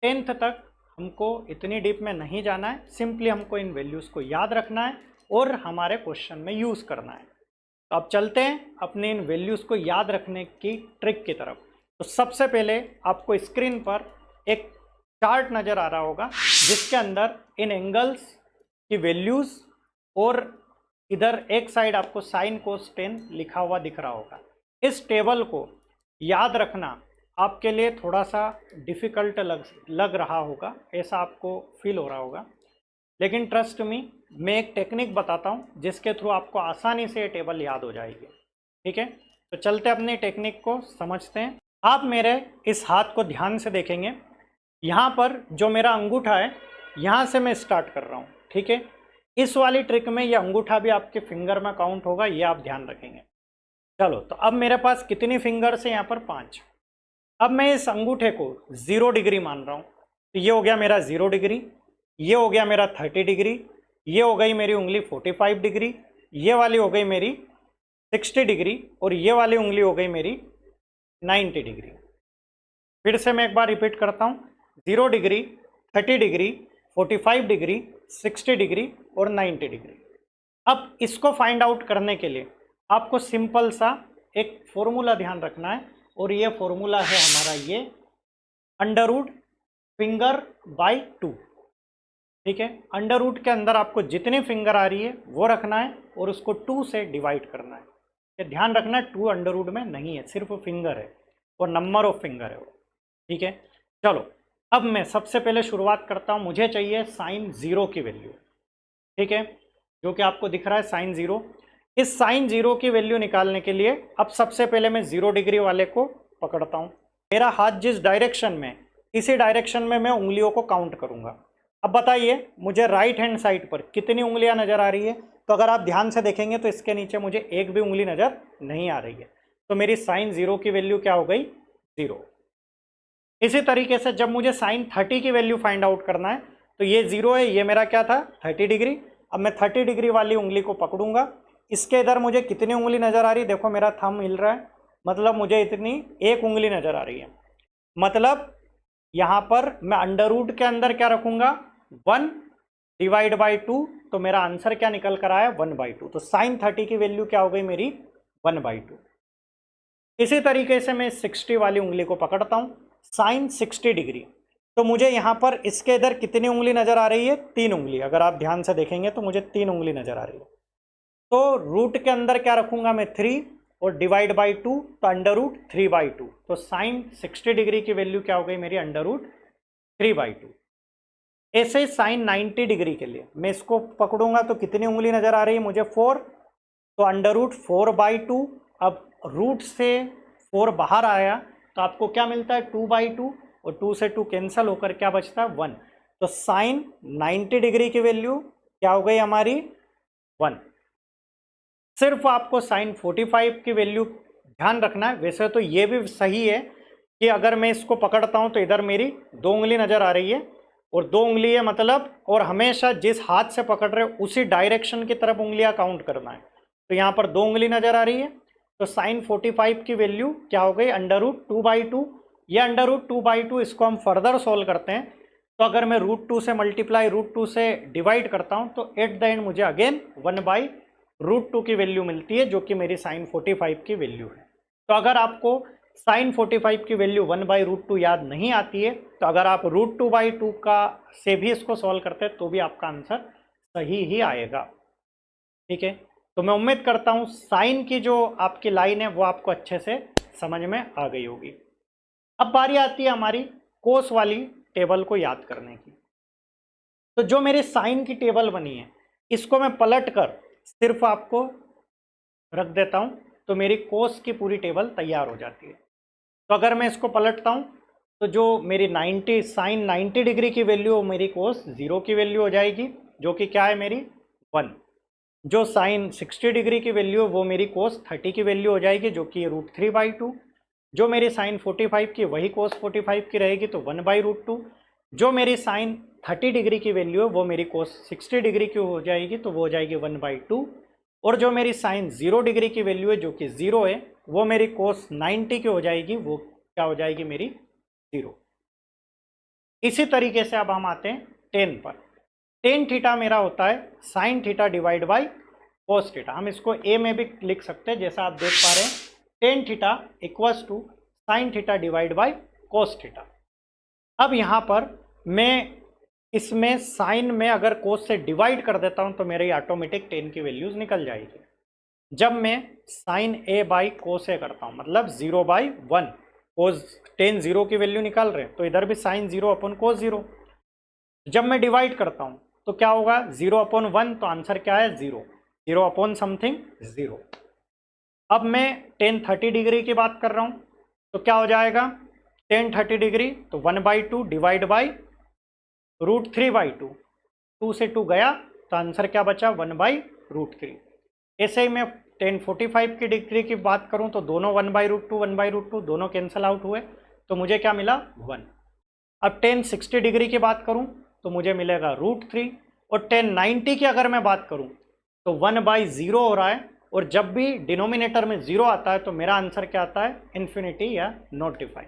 10th तक हमको इतनी डीप में नहीं जाना है, सिंपली हमको इन वैल्यूज़ को याद रखना है और हमारे क्वेश्चन में यूज़ करना है। तो अब चलते हैं अपने इन वैल्यूज़ को याद रखने की ट्रिक की तरफ। तो सबसे पहले आपको स्क्रीन पर एक चार्ट नज़र आ रहा होगा जिसके अंदर इन एंगल्स की वैल्यूज़ और इधर एक साइड आपको साइन कोस टेन लिखा हुआ दिख रहा होगा। इस टेबल को याद रखना आपके लिए थोड़ा सा डिफ़िकल्ट लग रहा होगा, ऐसा आपको फील हो रहा होगा, लेकिन ट्रस्ट मी, मैं एक टेक्निक बताता हूँ जिसके थ्रू आपको आसानी से ये टेबल याद हो जाएगी। ठीक है, तो चलते अपनी टेक्निक को समझते हैं। आप मेरे इस हाथ को ध्यान से देखेंगे, यहाँ पर जो मेरा अंगूठा है यहाँ से मैं स्टार्ट कर रहा हूँ। ठीक है, इस वाली ट्रिक में ये अंगूठा भी आपके फिंगर में काउंट होगा, ये आप ध्यान रखेंगे। चलो, तो अब मेरे पास कितनी फिंगर्स है, यहाँ पर 5। अब मैं इस अंगूठे को 0 डिग्री मान रहा हूँ, तो ये हो गया मेरा 0 डिग्री, ये हो गया मेरा 30 डिग्री, ये हो गई मेरी उंगली 45 डिग्री, ये वाली हो गई मेरी 60 डिग्री और ये वाली उंगली हो गई मेरी 90 डिग्री। फिर से मैं एक बार रिपीट करता हूँ, 0 डिग्री, 30 डिग्री, 45 डिग्री, 60 डिग्री और 90 डिग्री। अब इसको फाइंड आउट करने के लिए आपको सिंपल सा एक फॉर्मूला ध्यान रखना है, और ये फॉर्मूला है हमारा ये अंडर रूट फिंगर बाई 2। ठीक है, अंडर रूट के अंदर आपको जितनी फिंगर आ रही है वो रखना है और उसको 2 से डिवाइड करना है। ये ध्यान रखना है 2 अंडर रूट में नहीं है, सिर्फ फिंगर है और नंबर ऑफ फिंगर है वो। ठीक है, चलो अब मैं सबसे पहले शुरुआत करता हूँ। मुझे चाहिए साइन 0 की वैल्यू। ठीक है, जो कि आपको दिख रहा है साइन 0। इस साइन 0 की वैल्यू निकालने के लिए अब सबसे पहले मैं 0 डिग्री वाले को पकड़ता हूँ। मेरा हाथ जिस डायरेक्शन में, इसी डायरेक्शन में मैं उंगलियों को काउंट करूँगा। अब बताइए मुझे राइट हैंड साइड पर कितनी उंगलियां नज़र आ रही है। तो अगर आप ध्यान से देखेंगे तो इसके नीचे मुझे एक भी उंगली नज़र नहीं आ रही है। तो मेरी साइन 0 की वैल्यू क्या हो गई? 0। इसी तरीके से जब मुझे साइन 30 की वैल्यू फाइंड आउट करना है तो ये 0 है, ये मेरा क्या था 30 डिग्री। अब मैं 30 डिग्री वाली उंगली को पकड़ूंगा। इसके इधर मुझे कितनी उंगली नज़र आ रही है? देखो मेरा थंब हिल रहा है, मतलब मुझे इतनी एक उंगली नज़र आ रही है। मतलब यहाँ पर मैं अंडर रूट के अंदर क्या रखूँगा? 1 डिवाइड बाई 2। तो मेरा आंसर क्या निकल कर आया? 1/2। तो साइन 30 की वैल्यू क्या हो गई मेरी? 1/2। इसी तरीके से मैं 60 वाली उंगली को पकड़ता हूँ, साइन 60 डिग्री। तो मुझे यहाँ पर इसके इधर कितनी उंगली नज़र आ रही है? 3 उंगली। अगर आप ध्यान से देखेंगे तो मुझे 3 उंगली नज़र आ रही है। तो रूट के अंदर क्या रखूँगा मैं? 3 और डिवाइड बाई 2, तो अंडर रूट 3/2। तो साइन 60 डिग्री की वैल्यू क्या हो गई मेरी? Under root 3/2। ऐसे ही साइन 90 डिग्री के लिए मैं इसको पकड़ूंगा तो कितनी उंगली नज़र आ रही है मुझे? 4। तो अंडर रूट 4/2। अब रूट से 4 बाहर आया तो आपको क्या मिलता है? 2/2, और 2 से 2 कैंसिल होकर क्या बचता है? 1। तो साइन 90 डिग्री की वैल्यू क्या हो गई हमारी? 1। सिर्फ आपको साइन 45 की वैल्यू ध्यान रखना है। वैसे तो ये भी सही है कि अगर मैं इसको पकड़ता हूँ तो इधर मेरी 2 उंगली नज़र आ रही है और 2 उंगली है मतलब, और हमेशा जिस हाथ से पकड़ रहे हो उसी डायरेक्शन की तरफ उंगलियां काउंट करना है। तो यहाँ पर 2 उंगली नज़र आ रही है। तो साइन 45 की वैल्यू क्या हो गई? Under root 2/2। ये अंडर रूट 2/2 इसको हम फर्दर सोल्व करते हैं। तो अगर मैं रूट 2 से मल्टीप्लाई रूट 2 से डिवाइड करता हूँ तो एट द एंड मुझे अगेन 1/√2 की वैल्यू मिलती है, जो कि मेरी साइन 45 की वैल्यू है। तो अगर आपको साइन 45 की वैल्यू 1/√2 याद नहीं आती है तो अगर आप √2/2 का से भी इसको सॉल्व करते हैं तो भी आपका आंसर सही ही आएगा। ठीक है, तो मैं उम्मीद करता हूँ साइन की जो आपकी लाइन है वो आपको अच्छे से समझ में आ गई होगी। अब बारी आती है हमारी कोस वाली टेबल को याद करने की। तो जो मेरी साइन की टेबल बनी है इसको मैं पलट कर सिर्फ आपको रख देता हूँ तो मेरी कोस की पूरी टेबल तैयार हो जाती है। तो अगर मैं इसको पलटता हूँ तो जो मेरी साइन 90 डिग्री की वैल्यू मेरी कोस 0 की वैल्यू हो जाएगी, जो कि क्या है मेरी 1। जो साइन 60 डिग्री की वैल्यू है वो मेरी कोस 30 की वैल्यू हो जाएगी, जो कि √3/2। जो मेरी साइन 45 की वही कोस 45 की रहेगी, तो 1/√2। जो मेरी साइन 30 डिग्री की वैल्यू है वो मेरी कोस 60 डिग्री की हो जाएगी, तो वो हो जाएगी 1/2। और जो मेरी साइन 0 डिग्री की वैल्यू है जो कि 0 है, वो मेरी कोस 90 की हो जाएगी, वो क्या हो जाएगी मेरी 0। इसी तरीके से अब हम आते हैं टेन पर। टेन थीटा मेरा होता है sign theta divide by cos theta. हम इसको ए में भी लिख सकते हैं, जैसा आप देख पा रहे हैं tan theta equals to sine theta divide by cos theta. अब यहाँ पर मैं इसमें साइन में अगर कोस से डिवाइड कर देता हूँ तो मेरी ऑटोमेटिक टेन की वैल्यूज़ निकल जाएगी। जब मैं साइन ए बाई कोस ए करता हूँ मतलब 0/1, कोस टेन 0 की वैल्यू निकाल रहे हैं तो इधर भी साइन 0/कोस 0। जब मैं डिवाइड करता हूँ तो क्या होगा? 0/1, तो आंसर क्या है? 0/समथिंग 0। अब मैं टेन 30 डिग्री की बात कर रहा हूँ तो क्या हो जाएगा? टेन 30 डिग्री तो 1/2 डिवाइड बाई √3/2। 2 से 2 गया तो आंसर क्या बचा? 1/√3। ऐसे ही मैं टेन 45 की डिग्री की बात करूं तो दोनों 1/√2 दोनों कैंसिल आउट हुए, तो मुझे क्या मिला? 1। अब टेन 60 डिग्री की बात करूं तो मुझे मिलेगा √3। और टेन 90 की अगर मैं बात करूं तो 1/0 हो रहा है, और जब भी डिनोमिनेटर में 0 आता है तो मेरा आंसर क्या आता है? इन्फिनिटी या नॉटिफाई।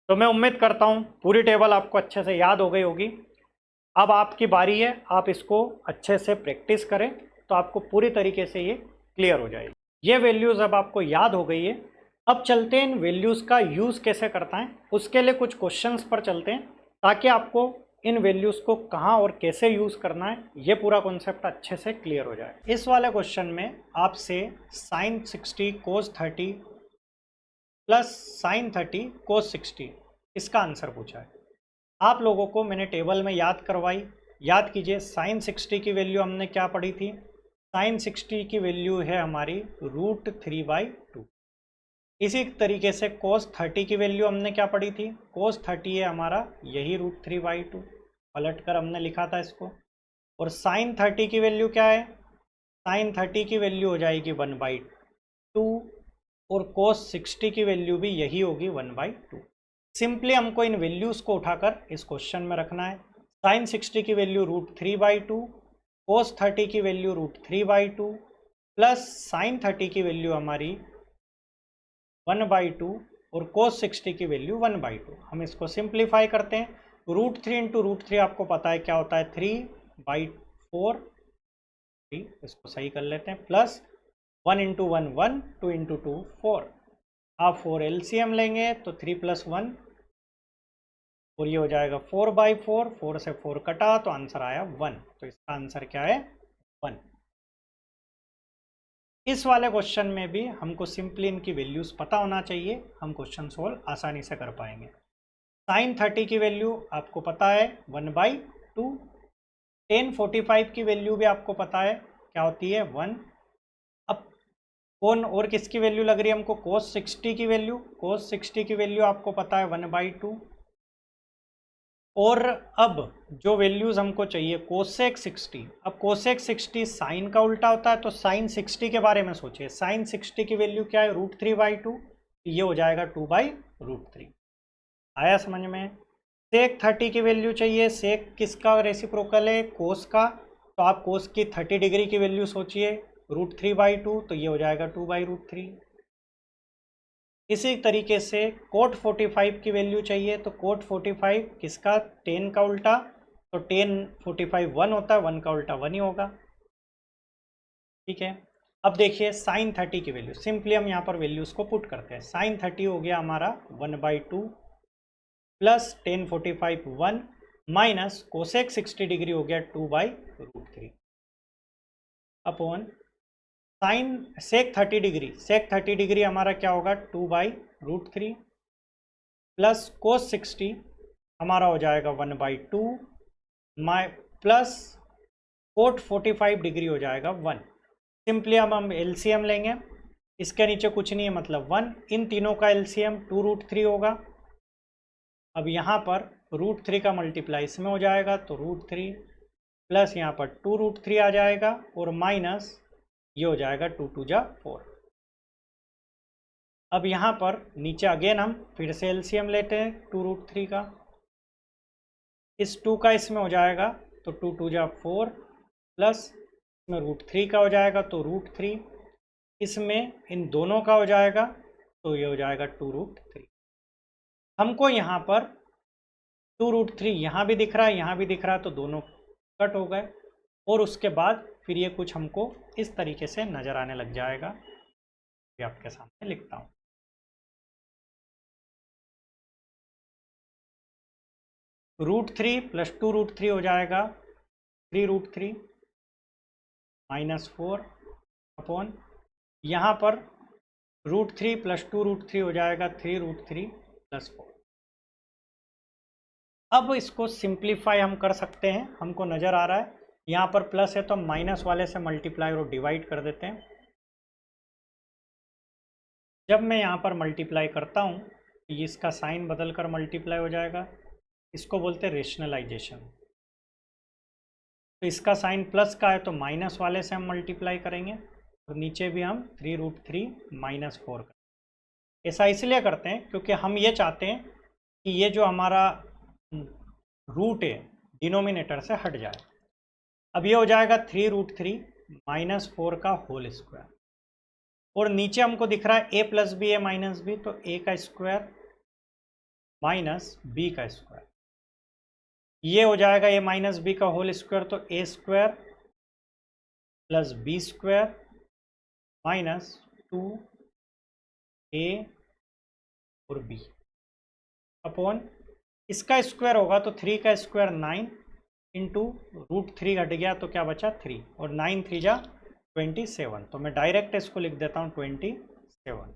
तो मैं उम्मीद करता हूँ पूरी टेबल आपको अच्छे से याद हो गई होगी। अब आपकी बारी है, आप इसको अच्छे से प्रैक्टिस करें तो आपको पूरी तरीके से ये क्लियर हो जाएगी। ये वैल्यूज़ अब आपको याद हो गई है। अब चलते हैं इन वैल्यूज़ का यूज़ कैसे करता है, उसके लिए कुछ क्वेश्चंस पर चलते हैं ताकि आपको इन वैल्यूज़ को कहाँ और कैसे यूज़ करना है ये पूरा कॉन्सेप्ट अच्छे से क्लियर हो जाए। इस वाले क्वेश्चन में आपसे sin 60 cos 30 plus sin 30 cos 60 इसका आंसर पूछा है। आप लोगों को मैंने टेबल में याद करवाई, याद कीजिए sin 60 की वैल्यू हमने क्या पढ़ी थी, sin 60 की वैल्यू है हमारी √3/2। इसी तरीके से cos 30 की वैल्यू हमने क्या पढ़ी थी, cos 30 है हमारा यही √3/2, पलट कर हमने लिखा था इसको। और sin 30 की वैल्यू क्या है, sin 30 की वैल्यू हो जाएगी 1/2 और cos 60 की वैल्यू भी यही होगी 1/2। सिंपली हमको इन वैल्यूज़ को उठाकर इस क्वेश्चन में रखना है। sin 60 की वैल्यू √3/2, cos 30 की वैल्यू √3/2 प्लस sin 30 की वैल्यू हमारी 1/2 और cos 60 की वैल्यू 1/2। हम इसको सिंप्लीफाई करते हैं। √3 इंटू √3 आपको पता है क्या होता है, 3/4। इसको सही कर लेते हैं, प्लस 1 इंटू 1 1, 2 इंटू 2 4। आप 4 LCM लेंगे तो 3 + 1 और ये हो जाएगा 4/4। 4 से 4 कटा तो आंसर आया 1। तो इसका आंसर क्या है, 1। इस वाले क्वेश्चन में भी हमको सिंपली इनकी वैल्यूज़ पता होना चाहिए, हम क्वेश्चन सोल्व आसानी से कर पाएंगे। sin 30 की वैल्यू आपको पता है 1/2। tan 45 की वैल्यू भी आपको पता है क्या होती है, 1। अब कौन और किसकी वैल्यू लग रही है हमको, cos 60 की वैल्यू। cos 60 की वैल्यू आपको पता है 1/2। और अब जो वैल्यूज़ हमको चाहिए cosec 60। अब cosec 60 साइन का उल्टा होता है, तो sin 60 के बारे में सोचिए। sin 60 की वैल्यू क्या है, √3/2, ये हो जाएगा 2/√3। आया समझ में। sec 30 की वैल्यू चाहिए, sec किसका रेसिप्रोकल है, cos का। तो आप cos की 30 डिग्री की वैल्यू सोचिए, √3/2, तो ये हो जाएगा 2/√3। इसी तरीके से cot 45 की वैल्यू चाहिए, तो cot 45 किसका, tan का उल्टा। तो tan 45 1 होता है, 1 का उल्टा 1 ही होगा। ठीक है। अब देखिए sin 30 की वैल्यू, सिंपली हम यहाँ पर वैल्यूज़ को पुट करते हैं। sin 30 हो गया हमारा 1/2 plus tan 45 1 minus cosec 60 degree हो गया 2/√3 upon sine sec 30 degree. sec 30 degree हमारा क्या होगा, 2/√3 प्लस cos 60 हमारा हो जाएगा 1/2 प्लस cot 45 डिग्री हो जाएगा 1। सिंपली अब हम LCM लेंगे, इसके नीचे कुछ नहीं है मतलब 1। इन तीनों का LCM 2√3 होगा। अब यहाँ पर √3 का मल्टीप्लाई इसमें हो जाएगा, तो √3 प्लस यहाँ पर 2√3 आ जाएगा और माइनस ये हो जाएगा 2 2 जा 4। अब यहाँ पर नीचे अगेन हम फिर से LCM लेते हैं 2√3 का। इस 2 का इसमें हो जाएगा तो 2 2 जा 4 प्लस इसमें √3 का हो जाएगा तो √3, इसमें इन दोनों का हो जाएगा तो ये हो जाएगा 2√3। हमको यहाँ पर 2√3 यहाँ भी दिख रहा है, यहाँ भी दिख रहा है, तो दोनों कट हो गए। और उसके बाद फिर ये कुछ हमको इस तरीके से नज़र आने लग जाएगा। ये आपके सामने लिखता हूँ। √3 प्लस 2√3 हो जाएगा 3√3 माइनस 4 अपॉन यहाँ पर √3 प्लस 2√3 हो जाएगा 3√3 प्लस 4। अब इसको सिंप्लीफाई हम कर सकते हैं। हमको नज़र आ रहा है यहाँ पर प्लस है तो हम माइनस वाले से मल्टीप्लाई और डिवाइड कर देते हैं। जब मैं यहाँ पर मल्टीप्लाई करता हूँ इसका साइन बदल कर मल्टीप्लाई हो जाएगा, इसको बोलते हैं रेशनलाइजेशन। तो इसका साइन प्लस का है तो माइनस वाले से हम मल्टीप्लाई करेंगे और नीचे भी हम 3√3 माइनस 4 करेंगे। ऐसा इसलिए करते हैं क्योंकि हम ये चाहते हैं कि ये जो हमारा रूट है डिनोमिनेटर से हट जाए। अब ये हो जाएगा 3√3 माइनस 4 का होल स्क्वायर और नीचे हमको दिख रहा है a plus B A minus B, तो a का स्क्वायर माइनस बी का स्क्वायर, ये हो जाएगा ए माइनस बी का होल स्क्वायर, तो A square plus B square minus 2a और b अपॉन इसका स्क्वायर होगा तो 3 का स्क्वायर 9 इंटू √3 घट गया तो क्या बचा 3 और 9 3 जा 27, तो मैं डायरेक्ट इसको लिख देता हूँ 27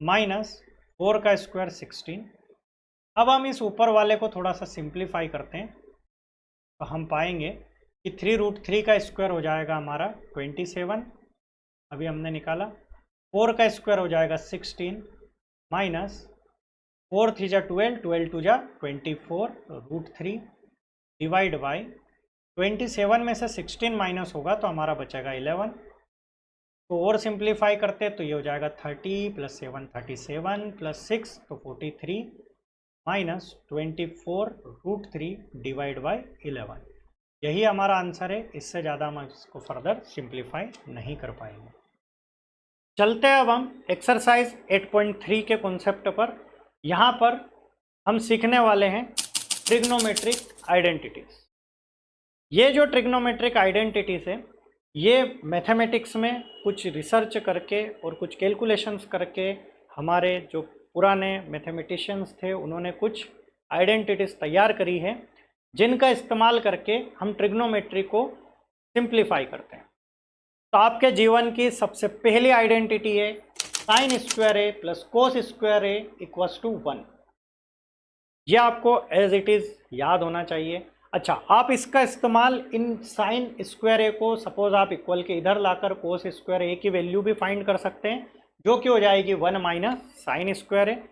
माइनस 4 का स्क्वायर 16। अब हम इस ऊपर वाले को थोड़ा सा सिंप्लीफाई करते हैं तो हम पाएंगे कि 3√3 का स्क्वायर हो जाएगा हमारा 27, अभी हमने निकाला, 4 का स्क्वायर हो जाएगा 16 माइनस 4 3 जा 12, 12 2 जा 24 √3 डिवाइड बाई 27 में से 16 माइनस होगा तो हमारा बचेगा 11, तो और सिंप्लीफाई करते तो ये हो जाएगा 30 प्लस 7 37 प्लस 6 तो 43 माइनस 24 √3 डिवाइड बाई 11, यही हमारा आंसर है। इससे ज़्यादा हम इसको फर्दर सिंप्लीफाई नहीं कर पाएंगे। चलते हैं अब हम एक्सरसाइज 8.3 के कॉन्सेप्ट पर। यहाँ पर हम सीखने वाले हैं ट्रिग्नोमेट्रिक आइडेंटिटीज। ये जो ट्रिग्नोमेट्रिक आइडेंटिटीज है ये मैथमेटिक्स में कुछ रिसर्च करके और कुछ कैलकुलेशंस करके हमारे जो पुराने मैथमेटिशियंस थे उन्होंने कुछ आइडेंटिटीज तैयार करी है जिनका इस्तेमाल करके हम ट्रिग्नोमेट्री को सिंप्लीफाई करते हैं। तो आपके जीवन की सबसे पहली आइडेंटिटी है sine square A plus cos square A equals to 1। यह आपको एज इट इज़ याद होना चाहिए। अच्छा, आप इसका इस्तेमाल इन साइन स्क्वायर ए को सपोज आप इक्वल के इधर लाकर कोस स्क्वायर ए की वैल्यू भी फाइंड कर सकते हैं जो कि हो जाएगी 1 minus sign square A.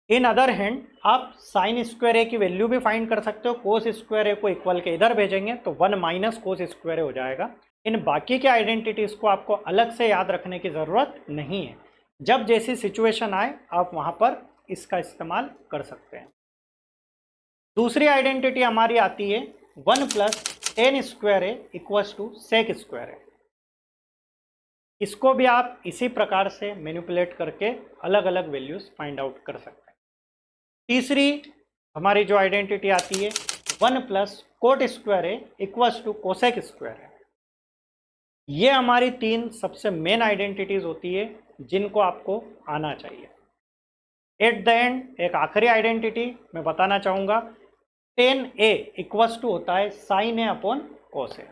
In other hand आप साइन स्क्वायर ए की वैल्यू भी फाइंड कर सकते हो, कोस स्क्वायर ए को इक्वल के इधर भेजेंगे तो 1 माइनस कोस स्क्वायर ए हो जाएगा। इन बाकी के आइडेंटिटीज़ को आपको अलग से याद रखने की ज़रूरत नहीं है, जब जैसी सिचुएशन आए आप वहाँ पर इसका इस्तेमाल कर सकते हैं। दूसरी आइडेंटिटी हमारी आती है 1 plus tan square A equals to sec square A. इसको भी आप इसी प्रकार से मैनिपुलेट करके अलग अलग वैल्यूज फाइंड आउट कर सकते हैं। तीसरी हमारी जो आइडेंटिटी आती है 1 plus cot square A equals to cosec square है। ये हमारी तीन सबसे मेन आइडेंटिटीज होती है जिनको आपको आना चाहिए। एट द एंड एक आखिरी आइडेंटिटी मैं बताना चाहूँगा, टेन ए इक्वल्स टू होता है साइन ए अपॉन कोस ए।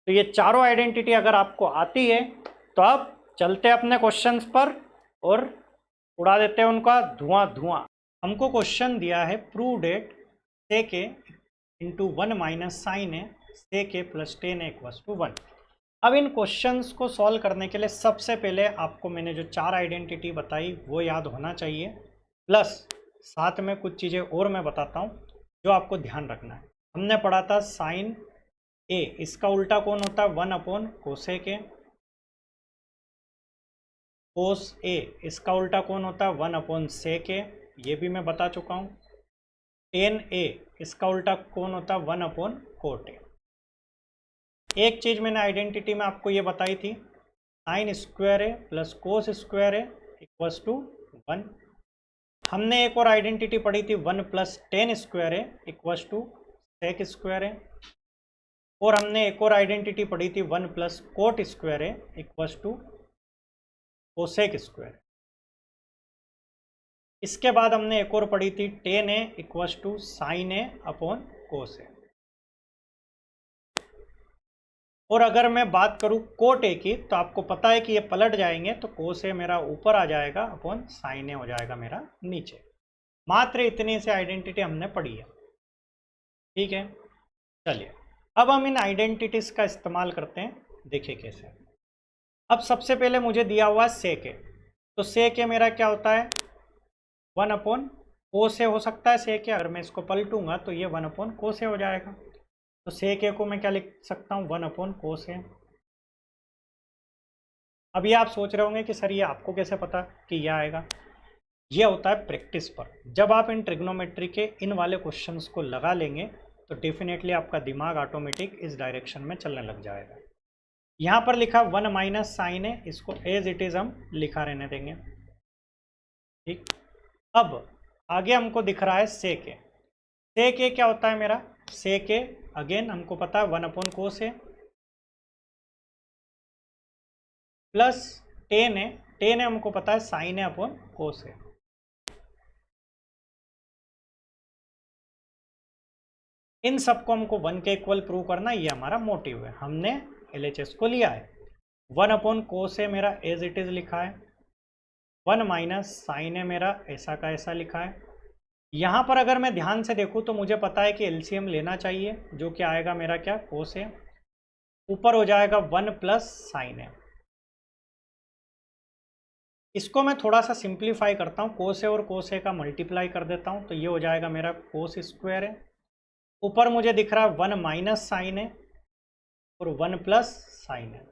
तो ये चारों आइडेंटिटी अगर आपको आती है तो आप चलते अपने क्वेश्चंस पर और उड़ा देते हैं उनका धुआं धुआं। हमको क्वेश्चन दिया है prove that sec A into 1 minus sine A sec A plus tan A equals to 1। अब इन क्वेश्चंस को सॉल्व करने के लिए सबसे पहले आपको मैंने जो चार आइडेंटिटी बताई वो याद होना चाहिए, प्लस साथ में कुछ चीज़ें और मैं बताता हूँ जो आपको ध्यान रखना है। हमने पढ़ा था साइन ए, इसका उल्टा कौन होता है 1 अपॉन कोसेक ए। कोस ए, इसका उल्टा कौन होता है 1 अपॉन सेक ए, ये भी मैं बता चुका हूँ। टेन ए, इसका उल्टा कौन होता है 1 अपॉन कोट ए। एक चीज़ मैंने आइडेंटिटी में आपको ये बताई थी, sine square A plus cos square A equals to 1। हमने एक और आइडेंटिटी पढ़ी थी 1 plus tan square A equals to sec square A. और हमने एक और आइडेंटिटी पढ़ी थी 1 plus cot square A equals to cosec square. इसके बाद हमने एक और पढ़ी थी tan A equals to sine A upon cos A. और अगर मैं बात करूँ कोट ए की तो आपको पता है कि ये पलट जाएंगे तो कोस ए मेरा ऊपर आ जाएगा अपॉन साइन ए हो जाएगा मेरा नीचे। मात्र इतनी से आइडेंटिटी हमने पढ़ी है, ठीक है। चलिए अब हम इन आइडेंटिटीज़ का इस्तेमाल करते हैं, देखिए कैसे। अब सबसे पहले मुझे दिया हुआ सेक ए, तो सेक ए मेरा क्या होता है 1 अपॉन कोस ए हो सकता है सेक ए। अगर मैं इसको पलटूंगा तो ये 1 अपॉन कोस ए हो जाएगा। तो सेक ए को मैं क्या लिख सकता हूँ 1 अपॉन कोस ए। अब ये आप सोच रहे होंगे कि सर ये आपको कैसे पता कि यह आएगा। ये होता है प्रैक्टिस पर। जब आप इन ट्रिग्नोमेट्री के इन वाले क्वेश्चंस को लगा लेंगे तो डेफिनेटली आपका दिमाग ऑटोमेटिक इस डायरेक्शन में चलने लग जाएगा। यहाँ पर लिखा 1 माइनस साइन है, इसको एज इट इज़ हम लिखा रहने देंगे, ठीक। अब आगे हमको दिख रहा है सेक ए। सेक ए क्या होता है मेरा? सेक ए अगेन हमको पता है 1 अपॉन कोस ए प्लस टेन ए। टेन ए हमको पता है साइन ए अपॉन कोस ए। इन सबको हमको 1 के इक्वल प्रूव करना, ये हमारा मोटिव है। हमने LHS को लिया है। 1 अपॉन कोस ए मेरा एज इट इज लिखा है, 1 माइनस साइन ए मेरा ऐसा का ऐसा लिखा है। यहाँ पर अगर मैं ध्यान से देखूँ तो मुझे पता है कि LCM लेना चाहिए, जो कि आएगा मेरा क्या? कोस ए। ऊपर हो जाएगा 1 प्लस साइन ए। इसको मैं थोड़ा सा सिंप्लीफाई करता हूँ, कोस ए और कोस ए का मल्टीप्लाई कर देता हूँ, तो ये हो जाएगा मेरा कोस स्क्वायर है। ऊपर मुझे दिख रहा है 1 माइनस साइन है और 1 प्लस साइन है।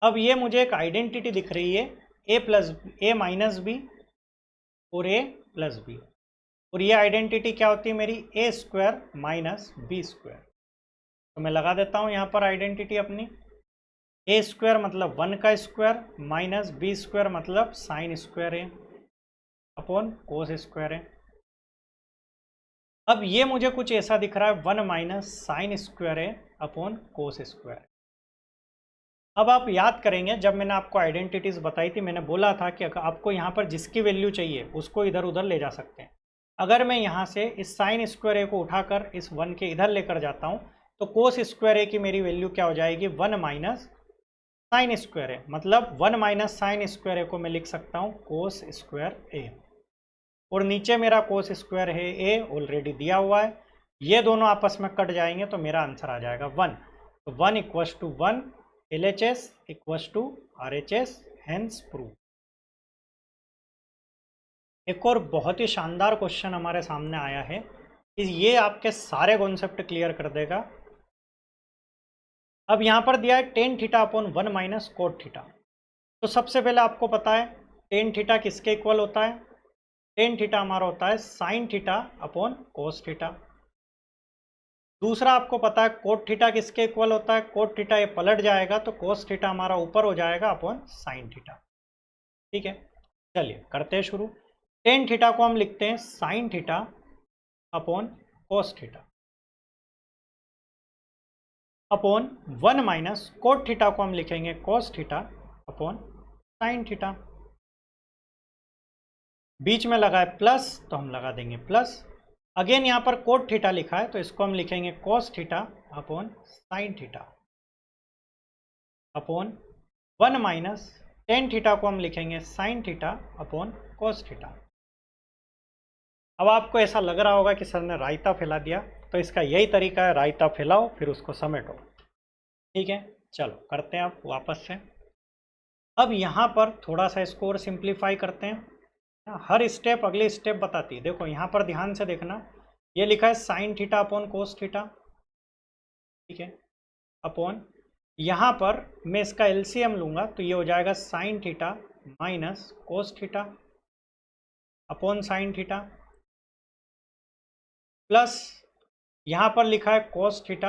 अब ये मुझे एक आइडेंटिटी दिख रही है ए माइनस बी और ए प्लस बी, और ये आइडेंटिटी क्या होती है मेरी? ए स्क्वायर माइनस बी स्क्वायर। तो मैं लगा देता हूँ यहाँ पर आइडेंटिटी अपनी। ए स्क्वायर मतलब 1 का स्क्वायर माइनस बी स्क्वायर मतलब साइन स्क्वायर है अपॉन कोस स्क्वायर है। अब ये मुझे कुछ ऐसा दिख रहा है 1 माइनस साइन स्क्वायर है अपॉन कोस स्क्वायर। अब आप याद करेंगे जब मैंने आपको आइडेंटिटीज बताई थी, मैंने बोला था कि आपको यहाँ पर जिसकी वैल्यू चाहिए उसको इधर उधर ले जा सकते हैं। अगर मैं यहाँ से इस साइन स्क्वायर ए को उठाकर इस 1 के इधर लेकर जाता हूँ तो कोस स्क्वायर ए की मेरी वैल्यू क्या हो जाएगी? 1 माइनस साइन स्क्वायर ए, मतलब 1 माइनस साइन स्क्वायर ए को मैं लिख सकता हूँ कोस स्क्वायर ए, और नीचे मेरा कोस स्क्वायर है ए ऑलरेडी दिया हुआ है। ये दोनों आपस में कट जाएंगे तो मेरा आंसर आ जाएगा 1। तो 1 equals to 1, LHS equals to RHS, hence prove. एक और बहुत ही शानदार क्वेश्चन हमारे सामने आया है, ये आपके सारे कॉन्सेप्ट क्लियर कर देगा। अब यहाँ पर दिया है tan theta upon 1 minus cot theta. तो सबसे पहले आपको पता है टेन थीटा किसके इक्वल होता है? टेन थीटा हमारा होता है sign theta upon cos theta. दूसरा आपको पता है कोट थीटा किसके इक्वल होता है? कोट थीटा ये पलट जाएगा तो कोस थीटा हमारा ऊपर हो जाएगा अपॉन साइन थीटा। ठीक है, चलिए करते हैं शुरू। टेन थीटा को हम लिखते हैं sine theta upon cos theta upon 1 minus cot theta को हम लिखेंगे cos theta upon sine theta. बीच में लगा है प्लस तो हम लगा देंगे प्लस। अगेन यहाँ पर कोट थीटा लिखा है तो इसको हम लिखेंगे cos theta upon sine theta upon 1 minus tan theta को हम लिखेंगे sign theta upon cos theta. अब आपको ऐसा लग रहा होगा कि सर ने रायता फैला दिया, तो इसका यही तरीका है, रायता फैलाओ फिर उसको समेटो। ठीक है, चलो करते हैं आप वापस से। अब यहाँ पर थोड़ा सा इसको और सिंप्लीफाई करते हैं। हर स्टेप अगले स्टेप बताती है। देखो यहाँ पर ध्यान से देखना, ये लिखा है sign theta upon cos theta, ठीक है, अपॉन यहाँ पर मैं इसका LCM लूँगा तो ये हो जाएगा sine theta minus cos theta upon sine theta, plus यहाँ पर लिखा है कोस theta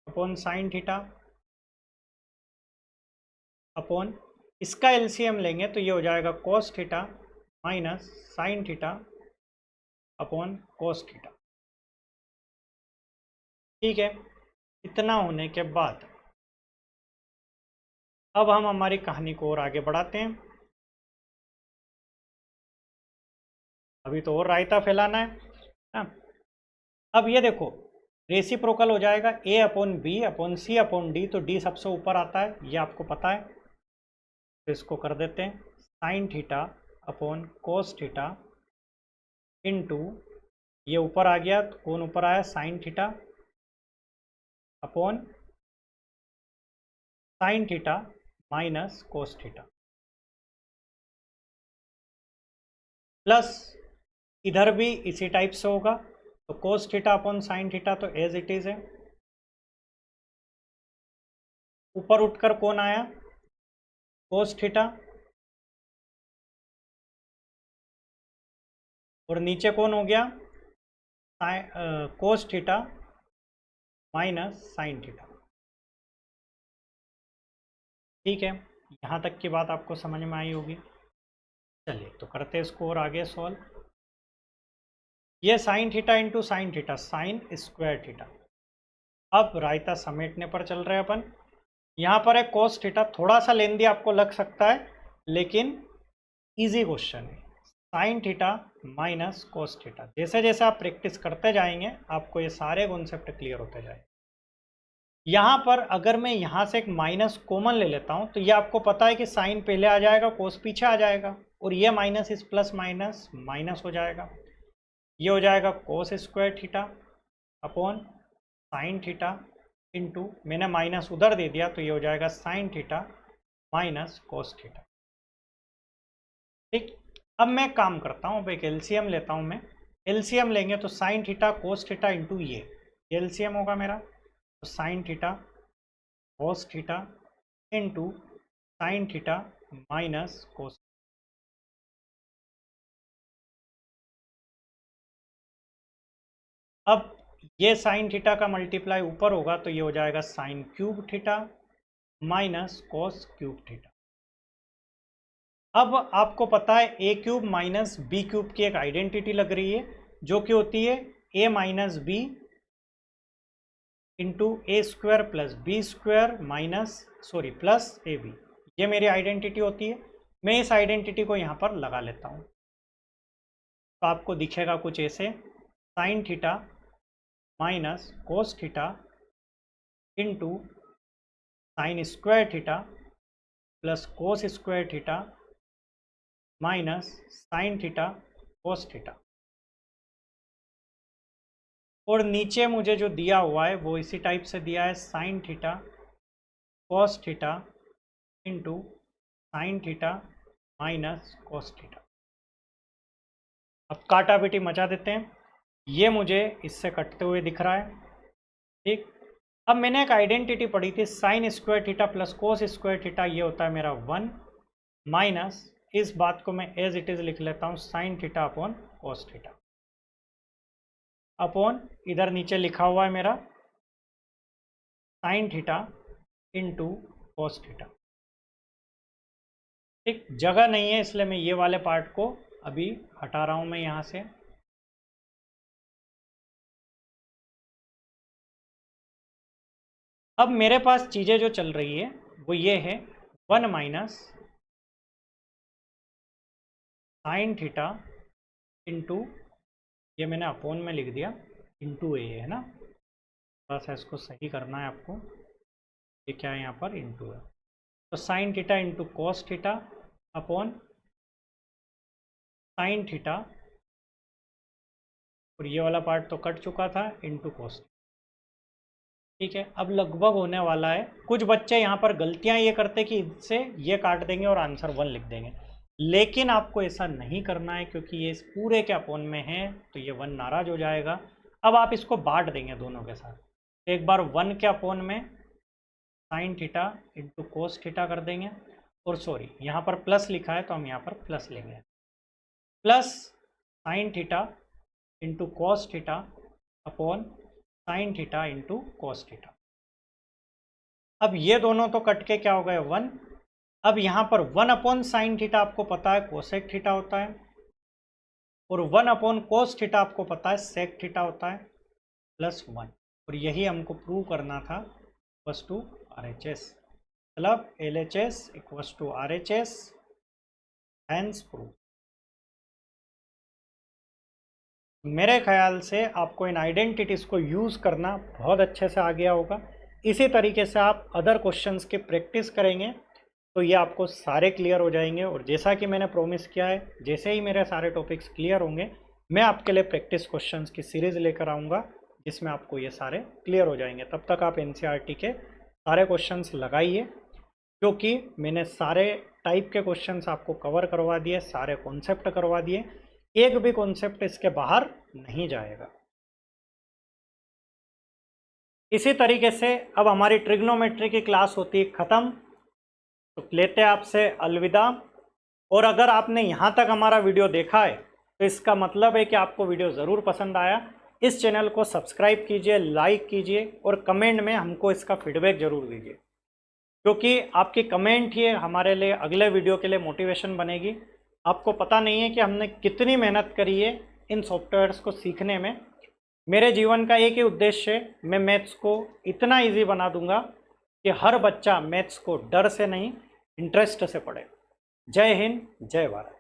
upon sine theta upon इसका LCM लेंगे तो ये हो जाएगा cos theta minus sign theta upon cos theta. ठीक है, इतना होने के बाद अब हम हमारी कहानी को और आगे बढ़ाते हैं। अभी तो और रायता फैलाना है ना। अब ये देखो रेसिप्रोकल हो जाएगा A upon B upon C upon D, तो डी सबसे ऊपर आता है, ये आपको पता है। तो इसको कर देते हैं sine theta upon cos theta into, ये ऊपर आ गया तो कौन ऊपर आया? Sign theta upon sine theta minus cos theta, plus इधर भी इसी टाइप से होगा तो कोस थीटा अपॉन साइन थीटा तो एज इट इज है। ऊपर उठकर कौन आया? कोस थीटा, और नीचे कौन हो गया? Cos theta minus sine theta. ठीक है, यहाँ तक की बात आपको समझ में आई होगी। चलिए तो करते हैं इसको और आगे सॉल्व। ये sine theta into sine theta, sine square theta. अब रायता समेटने पर चल रहे हैं अपन। यहाँ पर है कोस थीटा, थोड़ा सा लेंदी आपको लग सकता है लेकिन इजी क्वेश्चन है। Sine theta minus cos theta, जैसे जैसे आप प्रैक्टिस करते जाएंगे आपको ये सारे कॉन्सेप्ट क्लियर होते जाएंगे। यहाँ पर अगर मैं यहाँ से एक माइनस कॉमन ले लेता हूँ तो ये आपको पता है कि साइन पहले आ जाएगा, कोस पीछे आ जाएगा, और ये माइनस इस प्लस माइनस माइनस हो जाएगा। ये हो जाएगा cos square theta upon sine theta into, मैंने माइनस उधर दे दिया तो ये हो जाएगा sine theta minus cos theta. ठीक, अब मैं काम करता हूँ, अब एक एलसीएम लेता हूँ मैं। एलसीएम लेंगे तो sine theta cos theta into ये एलसीएम होगा मेरा, तो sine theta cos theta into sine theta minus cos. अब ये साइन थीटा का मल्टीप्लाई ऊपर होगा तो ये हो जाएगा sine cube theta minus cos cube theta. अब आपको पता है ए क्यूब माइनस बी क्यूब की एक आइडेंटिटी लग रही है जो कि होती है A minus B into A square plus B square minus plus A B. ये मेरी आइडेंटिटी होती है। मैं इस आइडेंटिटी को यहाँ पर लगा लेता हूँ तो आपको दिखेगा कुछ ऐसे, sine theta minus cos theta into sine square theta plus cos square theta minus sine theta cos theta. और नीचे मुझे जो दिया हुआ है वो इसी टाइप से दिया है, sine theta cos theta into sine theta minus cos theta. अब काटा बेटी मचा देते हैं, ये मुझे इससे कटते हुए दिख रहा है। ठीक, अब मैंने एक आइडेंटिटी पढ़ी थी, sine square theta plus cos square theta, ये होता है मेरा 1 माइनस, इस बात को मैं एज इट इज लिख लेता हूँ, sign theta upon cos theta upon इधर नीचे लिखा हुआ है मेरा sine theta into cos theta. ठीक, जगह नहीं है इसलिए मैं ये वाले पार्ट को अभी हटा रहा हूँ मैं यहाँ से। अब मेरे पास चीज़ें जो चल रही है वो ये है 1 माइनस साइन थीटा इंटू, ये मैंने अपोन में लिख दिया, इंटू ए है ना, थोड़ा सा इसको सही करना है आपको। ये क्या है यहाँ पर, इंटू है, तो sine theta into cos theta upon sine theta, और ये वाला पार्ट तो कट चुका था, इंटू कोस। ठीक है, अब लगभग होने वाला है। कुछ बच्चे यहाँ पर गलतियाँ ये करते कि इससे ये काट देंगे और आंसर 1 लिख देंगे, लेकिन आपको ऐसा नहीं करना है क्योंकि ये इस पूरे के अपोन में है तो ये 1 नाराज हो जाएगा। अब आप इसको बांट देंगे दोनों के साथ, एक बार 1 के अपोन में sine theta into cos theta कर देंगे, और सॉरी यहाँ पर प्लस लिखा है तो हम यहाँ पर प्लस लेंगे, plus sine theta into cos theta upon sine theta into cos theta. अब ये दोनों तो कट के क्या हो गए 1। अब यहाँ पर 1 अपॉन साइन थीटा आपको पता है कोसेक थीटा होता है, और 1 अपॉन कोस थीटा आपको पता है सेक थीटा होता है, प्लस 1, और यही हमको प्रूव करना था इक्वल्स टू RHS, मतलब LHS equals to RHS, hence prove. मेरे ख्याल से आपको इन आइडेंटिटीज़ को यूज़ करना बहुत अच्छे से आ गया होगा। इसी तरीके से आप अदर क्वेश्चंस की प्रैक्टिस करेंगे तो ये आपको सारे क्लियर हो जाएंगे, और जैसा कि मैंने प्रॉमिस किया है, जैसे ही मेरे सारे टॉपिक्स क्लियर होंगे मैं आपके लिए प्रैक्टिस क्वेश्चंस की सीरीज़ लेकर आऊँगा जिसमें आपको ये सारे क्लियर हो जाएंगे। तब तक आप NCERT के सारे क्वेश्चंस लगाइए, क्योंकि मैंने सारे टाइप के क्वेश्चंस आपको कवर करवा दिए, सारे कॉन्सेप्ट करवा दिए, एक भी कॉन्सेप्ट इसके बाहर नहीं जाएगा। इसी तरीके से अब हमारी ट्रिग्नोमेट्री की क्लास होती है ख़त्म, तो लेते हैं आपसे अलविदा। और अगर आपने यहाँ तक हमारा वीडियो देखा है तो इसका मतलब है कि आपको वीडियो ज़रूर पसंद आया। इस चैनल को सब्सक्राइब कीजिए, लाइक कीजिए और कमेंट में हमको इसका फीडबैक ज़रूर दीजिए। क्योंकि आपकी कमेंट ही हमारे लिए अगले वीडियो के लिए मोटिवेशन बनेगी। आपको पता नहीं है कि हमने कितनी मेहनत करी है इन सॉफ्टवेयर्स को सीखने में। मेरे जीवन का एक ही उद्देश्य है, मैं मैथ्स को इतना इजी बना दूंगा कि हर बच्चा मैथ्स को डर से नहीं, इंटरेस्ट से पढ़े। जय हिंद, जय भारत।